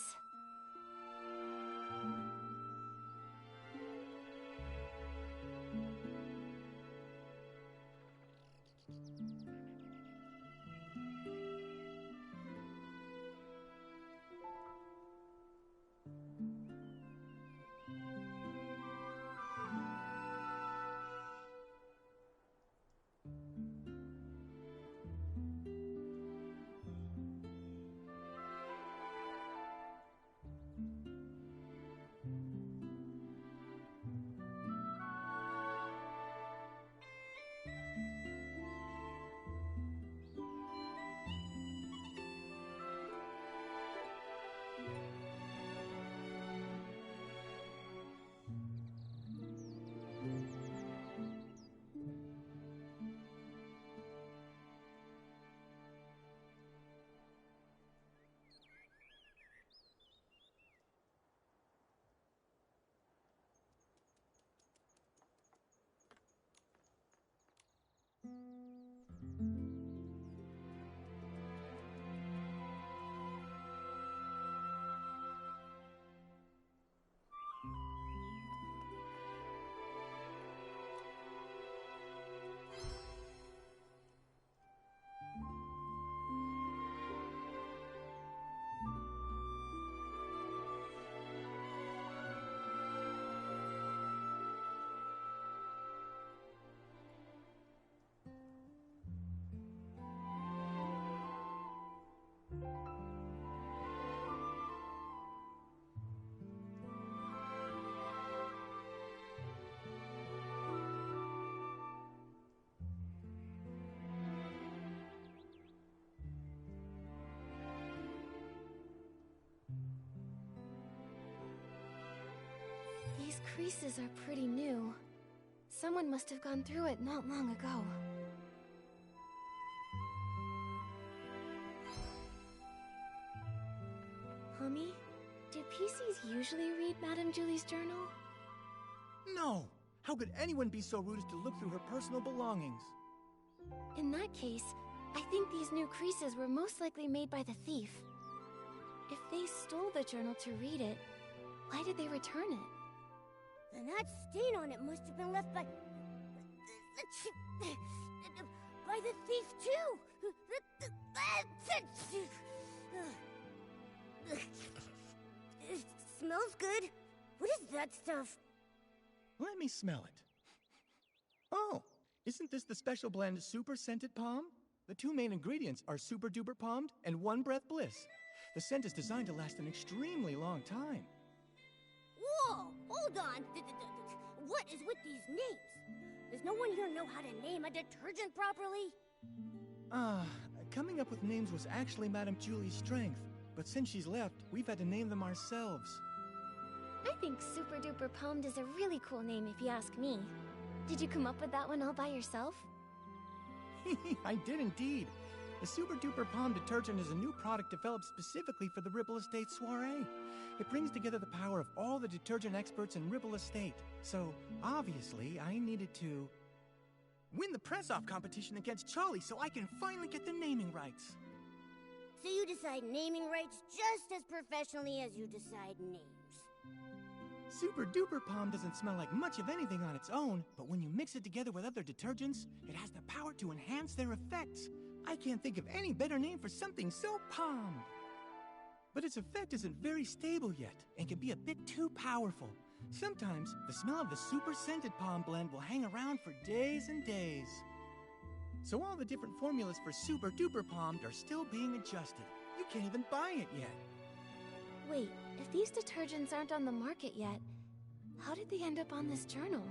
These creases are pretty new. Someone must have gone through it not long ago. Mommy, do Pieceys usually read Madame Julie's journal? No! How could anyone be so rude as to look through her personal belongings? In that case, I think these new creases were most likely made by the thief. If they stole the journal to read it, why did they return it? Then that stain on it must have been left by the thief too. It smells good. What is that stuff? Let me smell it. Oh, isn't this the special blend Super Scented Palm? The two main ingredients are Super Duper Palmed and One Breath Bliss. The scent is designed to last an extremely long time. Whoa! Hold on! What is with these names? Does no one here know how to name a detergent properly? Coming up with names was actually Madame Julie's strength, but since she's left, we've had to name them ourselves. I think Super Duper Palmed is a really cool name if you ask me. Did you come up with that one all by yourself? I did indeed. The Super Duper Palm detergent is a new product developed specifically for the Ripple Estate soiree. It brings together the power of all the detergent experts in Ripple Estate. So, obviously, I needed to win the press-off competition against Charlie so I can finally get the naming rights. So you decide naming rights just as professionally as you decide names. Super Duper Palm doesn't smell like much of anything on its own, but when you mix it together with other detergents, it has the power to enhance their effects. I can't think of any better name for something so palmed. But its effect isn't very stable yet, and can be a bit too powerful. Sometimes, the smell of the super scented palm blend will hang around for days and days. So all the different formulas for Super Duper Palmed are still being adjusted. You can't even buy it yet. Wait, if these detergents aren't on the market yet, how did they end up on this journal?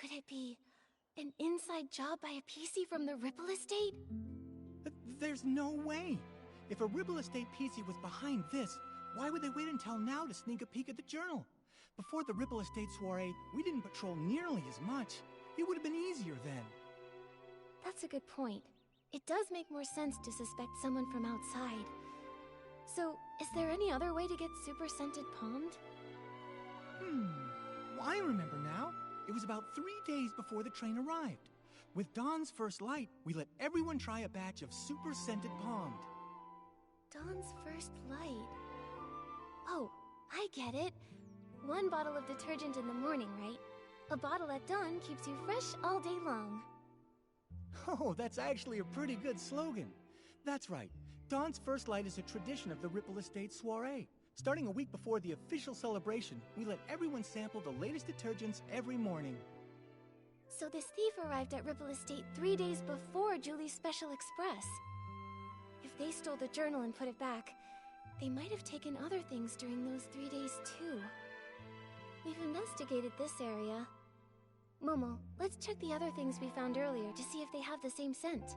Could it be an inside job by a Piecey from the Ripple Estate? There's no way. If a Ripple Estate Piecey was behind this, why would they wait until now to sneak a peek at the journal? Before the Ripple Estate soiree, we didn't patrol nearly as much. It would have been easier then. That's a good point. It does make more sense to suspect someone from outside. So, is there any other way to get super scented palmed? Well, I remember now. It was about 3 days before the train arrived. With dawn's first light, we let everyone try a batch of super scented palmed. Dawn's first light. Oh, I get it. 1 bottle of detergent in the morning, right? A bottle at dawn keeps you fresh all day long. Oh, that's actually a pretty good slogan. That's right. Dawn's first light is a tradition of the Ripple Estate soiree. Starting a week before the official celebration, we let everyone sample the latest detergents every morning. So this thief arrived at Ripple Estate 3 days before Julie's Special Express. If they stole the journal and put it back, they might have taken other things during those 3 days too. We've investigated this area. Momo, let's check the other things we found earlier to see if they have the same scent.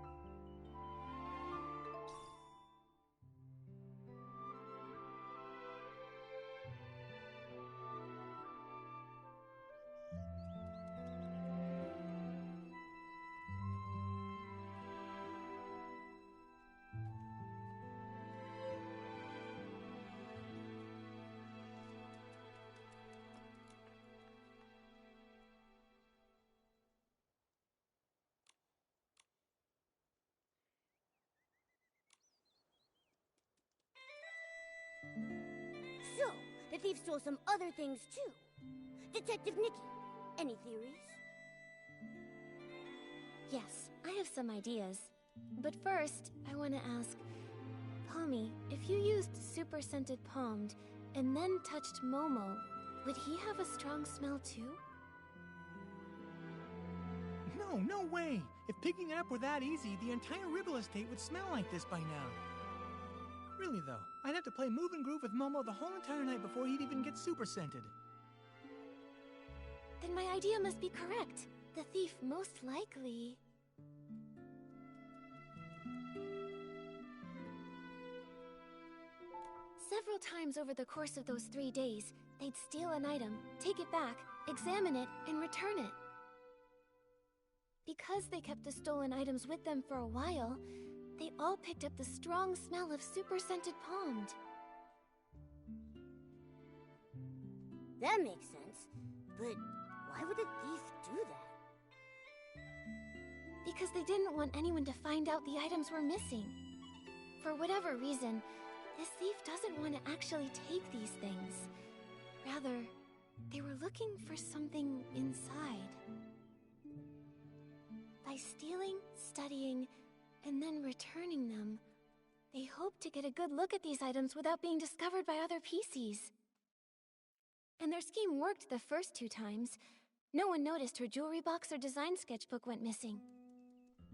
So, the thief stole some other things too. Detective Nikki, any theories? Yes, I have some ideas. But first, I want to ask, Palmy, if you used super scented palmed and then touched Momo, would he have a strong smell too? No way! If picking it up were that easy, the entire Ripple Estate would smell like this by now. Really though, I'd have to play Move and Groove with Momo the whole entire night before he'd even get super scented. Then my idea must be correct. The thief most likely... Several times over the course of those 3 days, they'd steal an item, take it back, examine it, and return it. Because they kept the stolen items with them for a while, they all picked up the strong smell of super scented palmed. That makes sense, but why would a thief do that? Because they didn't want anyone to find out the items were missing. For whatever reason, this thief doesn't want to actually take these things. Rather, they were looking for something inside. By stealing, studying, and then returning them, they hoped to get a good look at these items without being discovered by other Pieceys. And their scheme worked the first 2 times. No one noticed her jewelry box or design sketchbook went missing.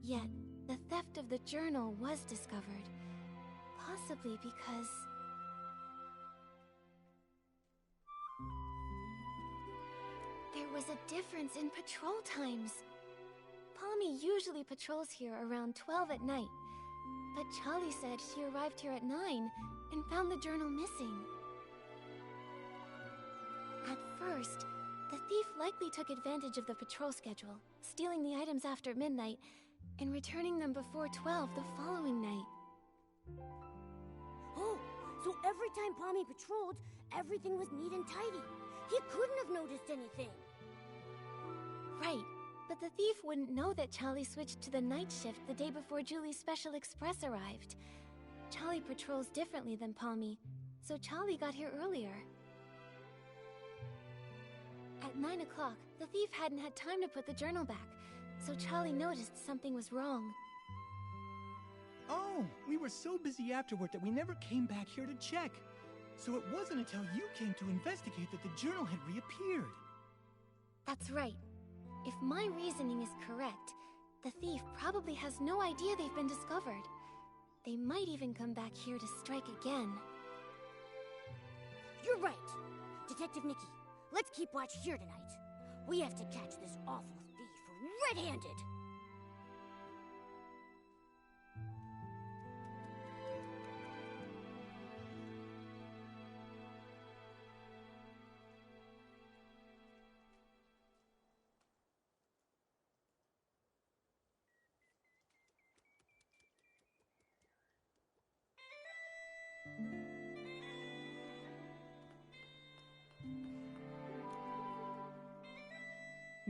Yet, the theft of the journal was discovered. Possibly because... there was a difference in patrol times. Palmy usually patrols here around 12 at night, but Charlie said she arrived here at 9 and found the journal missing. At first, the thief likely took advantage of the patrol schedule, stealing the items after midnight and returning them before 12 the following night. Oh, so every time Palmy patrolled, everything was neat and tidy. He couldn't have noticed anything. but the thief wouldn't know that Charlie switched to the night shift the day before Julie's Special Express arrived. Charlie patrols differently than Palmy, so Charlie got here earlier. At 9 o'clock, the thief hadn't had time to put the journal back, so Charlie noticed something was wrong. Oh, we were so busy afterward that we never came back here to check. So it wasn't until you came to investigate that the journal had reappeared. That's right. If my reasoning is correct, the thief probably has no idea they've been discovered. They might even come back here to strike again. You're right. Detective Nikki, let's keep watch here tonight. We have to catch this awful thief red-handed.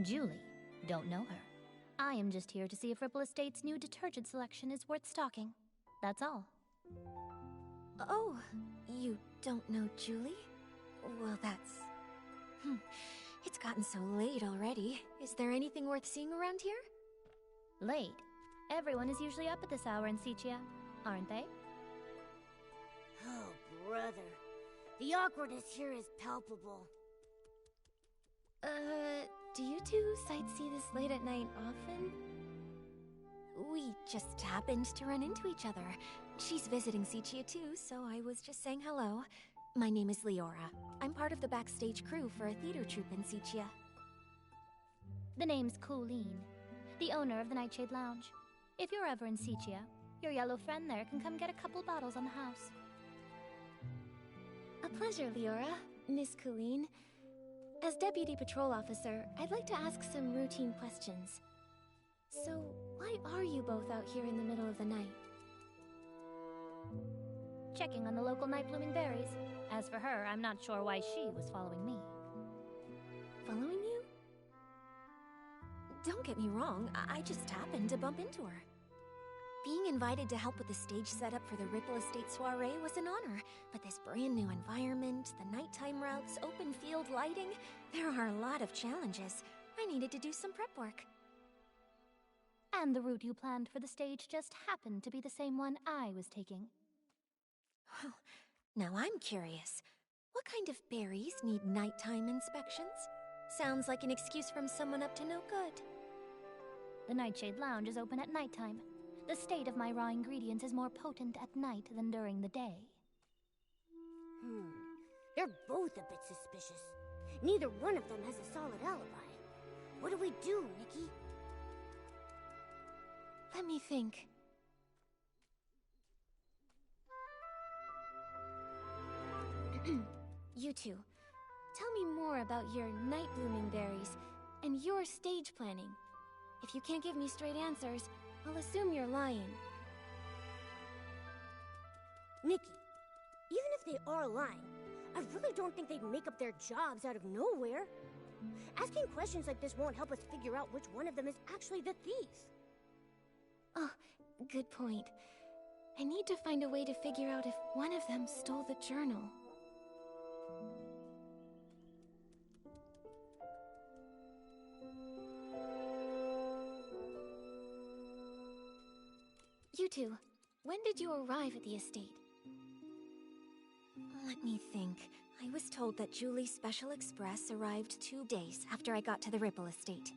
Julie, don't know her. I am just here to see if Ripple Estate's new detergent selection is worth stocking. That's all. Oh, you don't know Julie? Well, that's... It's gotten so late already. Is there anything worth seeing around here? Late? Everyone is usually up at this hour in Sichia, aren't they? Oh, brother. The awkwardness here is palpable. Do you two sightsee this late at night often? We just happened to run into each other. She's visiting Sichia too, so I was just saying hello. My name is Leora. I'm part of the backstage crew for a theater troupe in Sichia. The name's Colleen, the owner of the Nightshade Lounge. If you're ever in Sichia, your yellow friend there can come get a couple bottles on the house. A pleasure, Leora. Miss Colleen. As Deputy Patrol Officer, I'd like to ask some routine questions. So, why are you both out here in the middle of the night? Checking on the local night-blooming berries. As for her, I'm not sure why she was following me. Following you? Don't get me wrong, I just happened to bump into her. Being invited to help with the stage setup for the Ripple Estate soiree was an honor, but this brand new environment, the nighttime routes, open field lighting, there are a lot of challenges. I needed to do some prep work. And the route you planned for the stage just happened to be the same one I was taking. Well, now I'm curious. What kind of berries need nighttime inspections? Sounds like an excuse from someone up to no good. The Nightshade Lounge is open at nighttime. The state of my raw ingredients is more potent at night than during the day. They're both a bit suspicious. Neither one of them has a solid alibi. What do we do, Nikki? Let me think. You two, tell me more about your night-blooming berries and your stage planning. If you can't give me straight answers, I'll assume you're lying. Nikki, even if they are lying, I really don't think they'd make up their jobs out of nowhere. Asking questions like this won't help us figure out which one of them is actually the thief. Oh, good point. I need to find a way to figure out if one of them stole the journal. You two, when did you arrive at the estate? Let me think. I was told that Julie's Special Express arrived 2 days after I got to the Ripple Estate.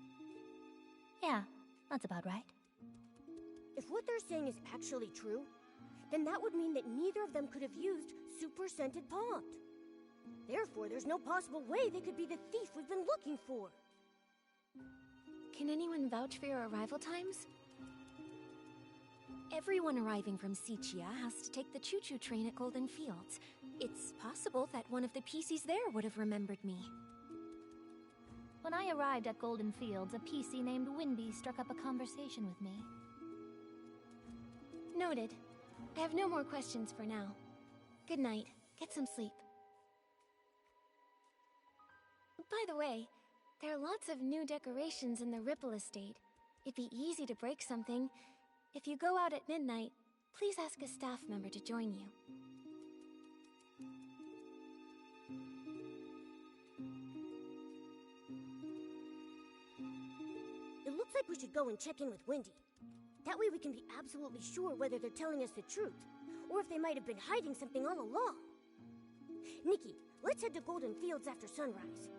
Yeah, that's about right. If what they're saying is actually true, then that would mean that neither of them could have used super-scented pond. Therefore, there's no possible way they could be the thief we've been looking for. Can anyone vouch for your arrival times? Everyone arriving from Sichia has to take the Choo Choo train at Golden Fields. It's possible that one of the Pieceys there would have remembered me. When I arrived at Golden Fields, a Piecey named Winby struck up a conversation with me. Noted. I have no more questions for now. Good night. Get some sleep. By the way, There are lots of new decorations in the Ripple Estate. It'd be easy to break something. If you go out at midnight, please ask a staff member to join you. It looks like we should go and check in with Wendy. That way we can be absolutely sure whether they're telling us the truth, or if they might have been hiding something all along. Nikki, let's head to Golden Fields after sunrise.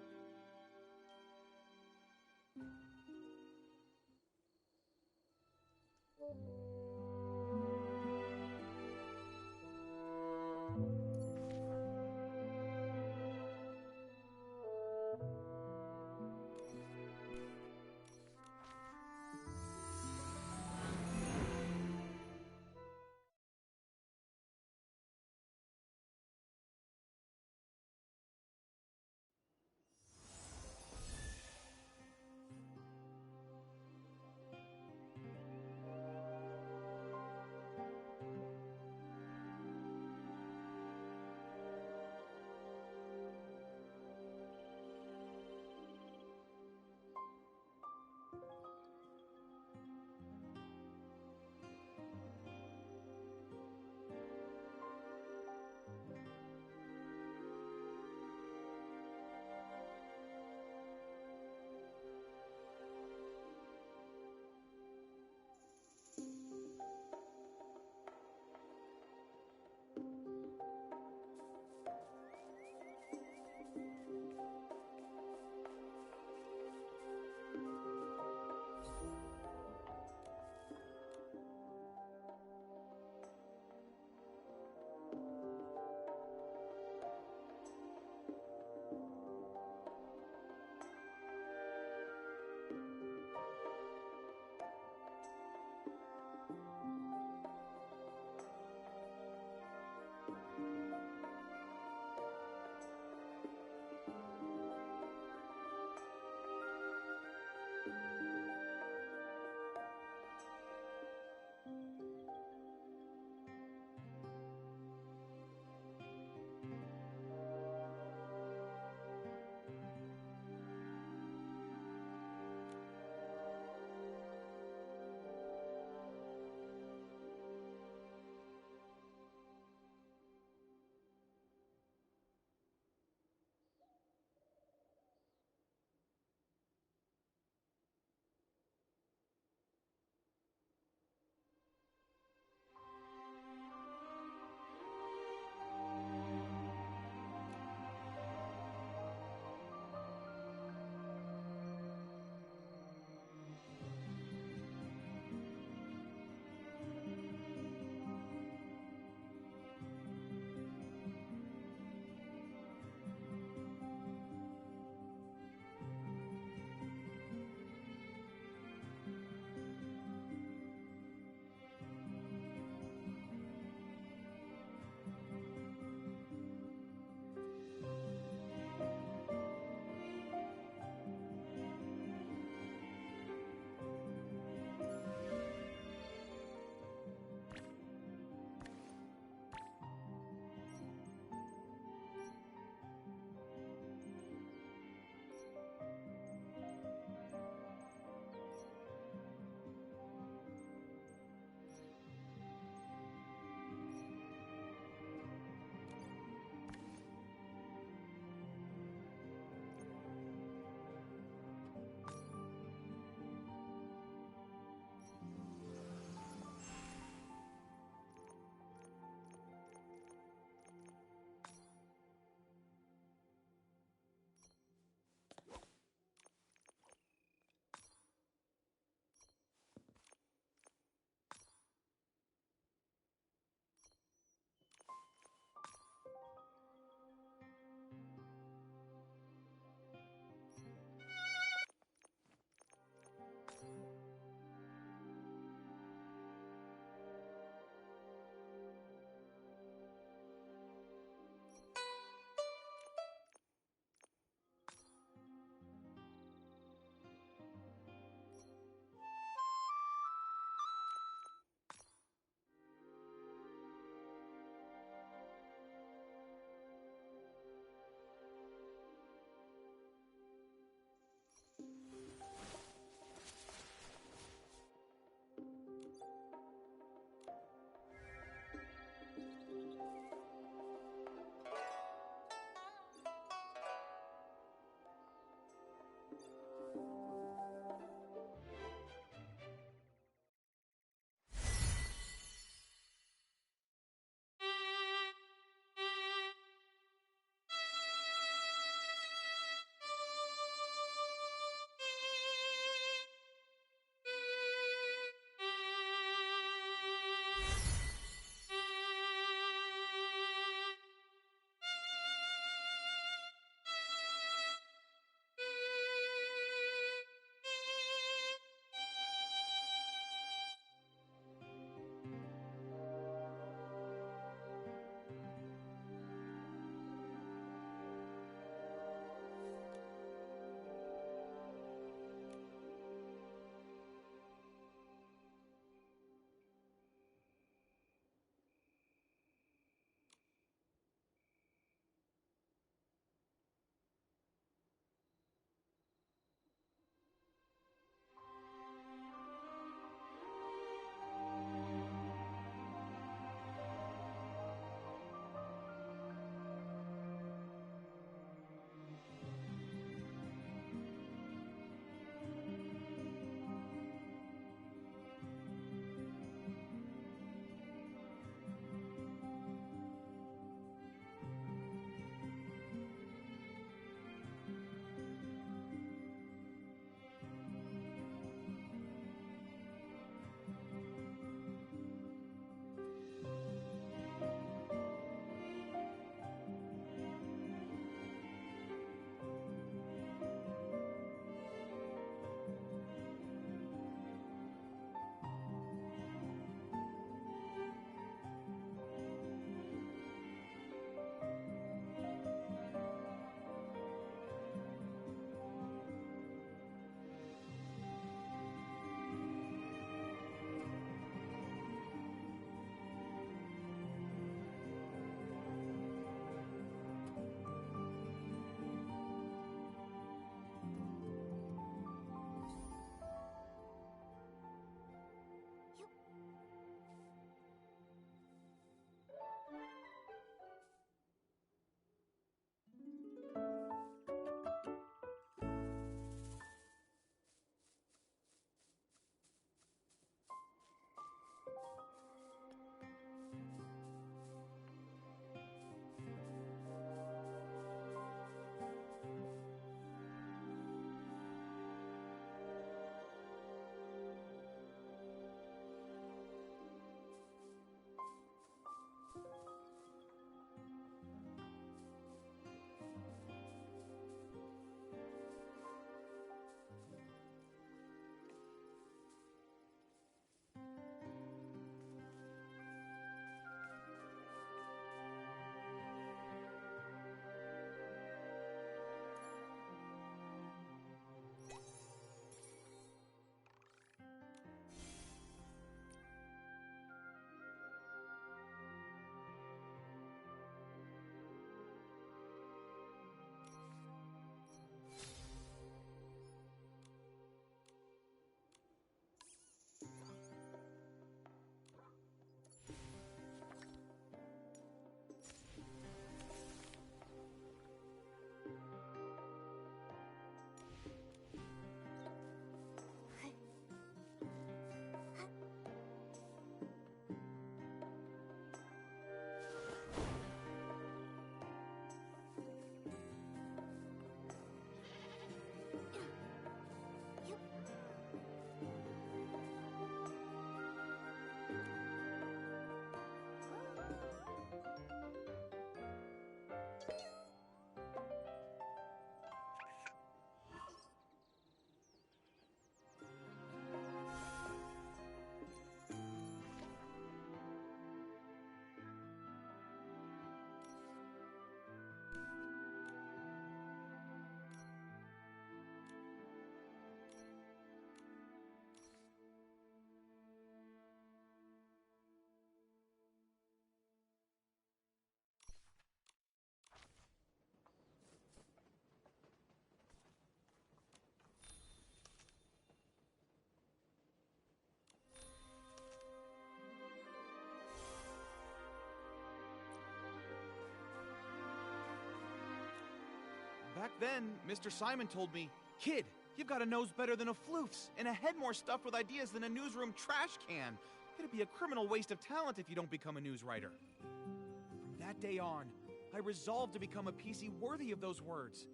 then, Mr. Simon told me, "Kid, you've got a nose better than a floof's, and a head more stuffed with ideas than a newsroom trash can. It'd be a criminal waste of talent if you don't become a news writer." From that day on, I resolved to become a Piecey worthy of those words.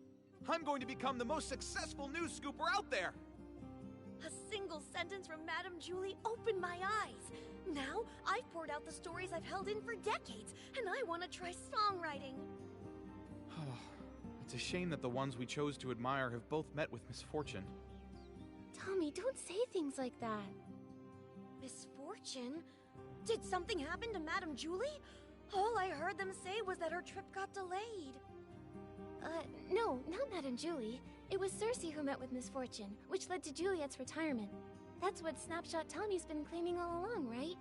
I'm going to become the most successful news scooper out there! A single sentence from Madame Julie opened my eyes. Now, I've poured out the stories I've held in for decades, and I want to try songwriting. It's a shame that the ones we chose to admire have both met with misfortune. Tommy, don't say things like that. Misfortune? Did something happen to Madame Julie? All I heard them say was that her trip got delayed. No, not Madame Julie. It was Cersei who met with misfortune, which led to Juliet's retirement. That's what Snapshot Tommy's been claiming all along, right?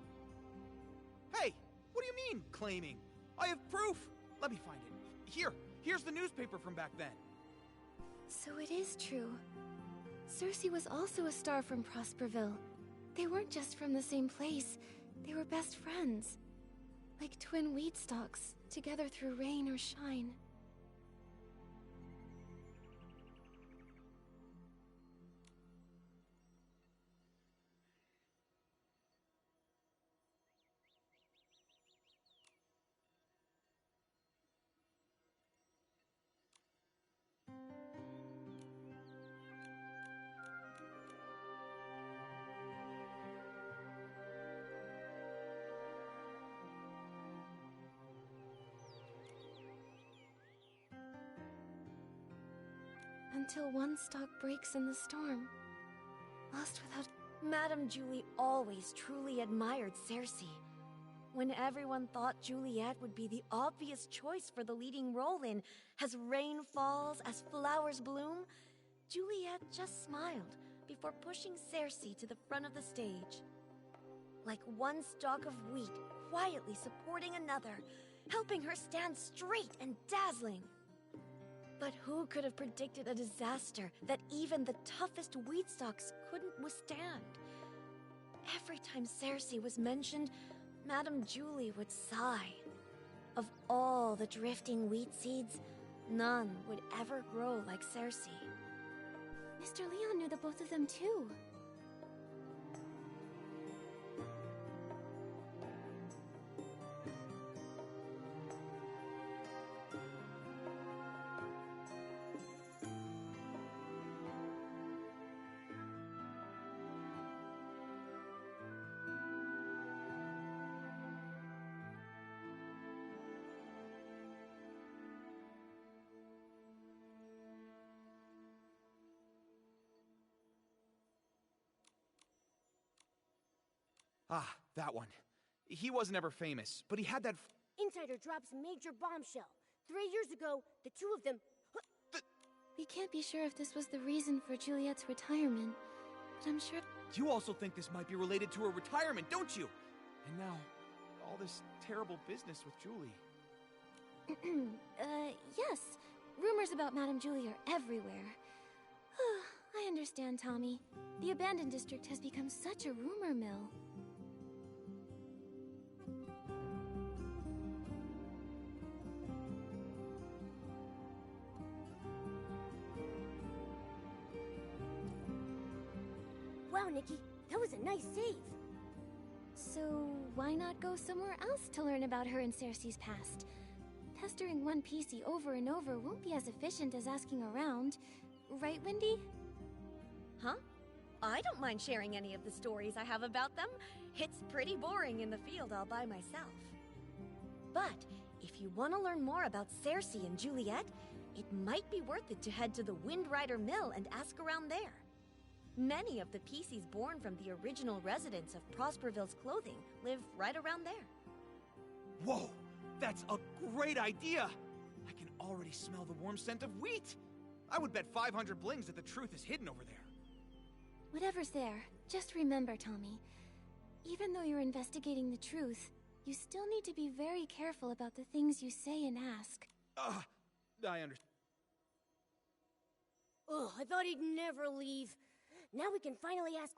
Hey, what do you mean, claiming? I have proof! Let me find it. Here's the newspaper from back then. So it is true. Cersei was also a star from Prosperville. They weren't just from the same place, they were best friends. Like twin weed stalks, together through rain or shine. Until one stalk breaks in the storm. Lost without... Madame Julie always truly admired Cersei. When everyone thought Juliet would be the obvious choice for the leading role in As Rain Falls, As Flowers Bloom, Juliet just smiled before pushing Cersei to the front of the stage. Like one stalk of wheat quietly supporting another, helping her stand straight and dazzling. But who could have predicted a disaster that even the toughest wheat stalks couldn't withstand? Every time Cersei was mentioned, Madame Julie would sigh. Of all the drifting wheat seeds, none would ever grow like Cersei. Mr. Leon knew the both of them too. Ah, that one. He wasn't ever famous, but he had that... Insider drops major bombshell. 3 years ago, the two of them... We can't be sure if this was the reason for Juliet's retirement, but I'm sure... You also think this might be related to her retirement, don't you? And now, all this terrible business with Julie. Yes. Rumors about Madame Julie are everywhere. I understand, Tommy. The abandoned district has become such a rumor mill. Wow, Nikki, that was a nice save. So, why not go somewhere else to learn about her and Cersei's past? Pestering one Piecey over and over won't be as efficient as asking around. Right, Wendy? Huh? I don't mind sharing any of the stories I have about them. It's pretty boring in the field all by myself. But if you want to learn more about Cersei and Juliet, it might be worth it to head to the Windrider Mill and ask around there. Many of the Pieceys born from the original residents of Prosperville's clothing live right around there. Whoa! That's a great idea! I can already smell the warm scent of wheat! I would bet 500 blings that the truth is hidden over there. Whatever's there, just remember, Tommy. Even though you're investigating the truth, you still need to be very careful about the things you say and ask. I understand. Ugh, I thought he'd never leave. Now we can finally ask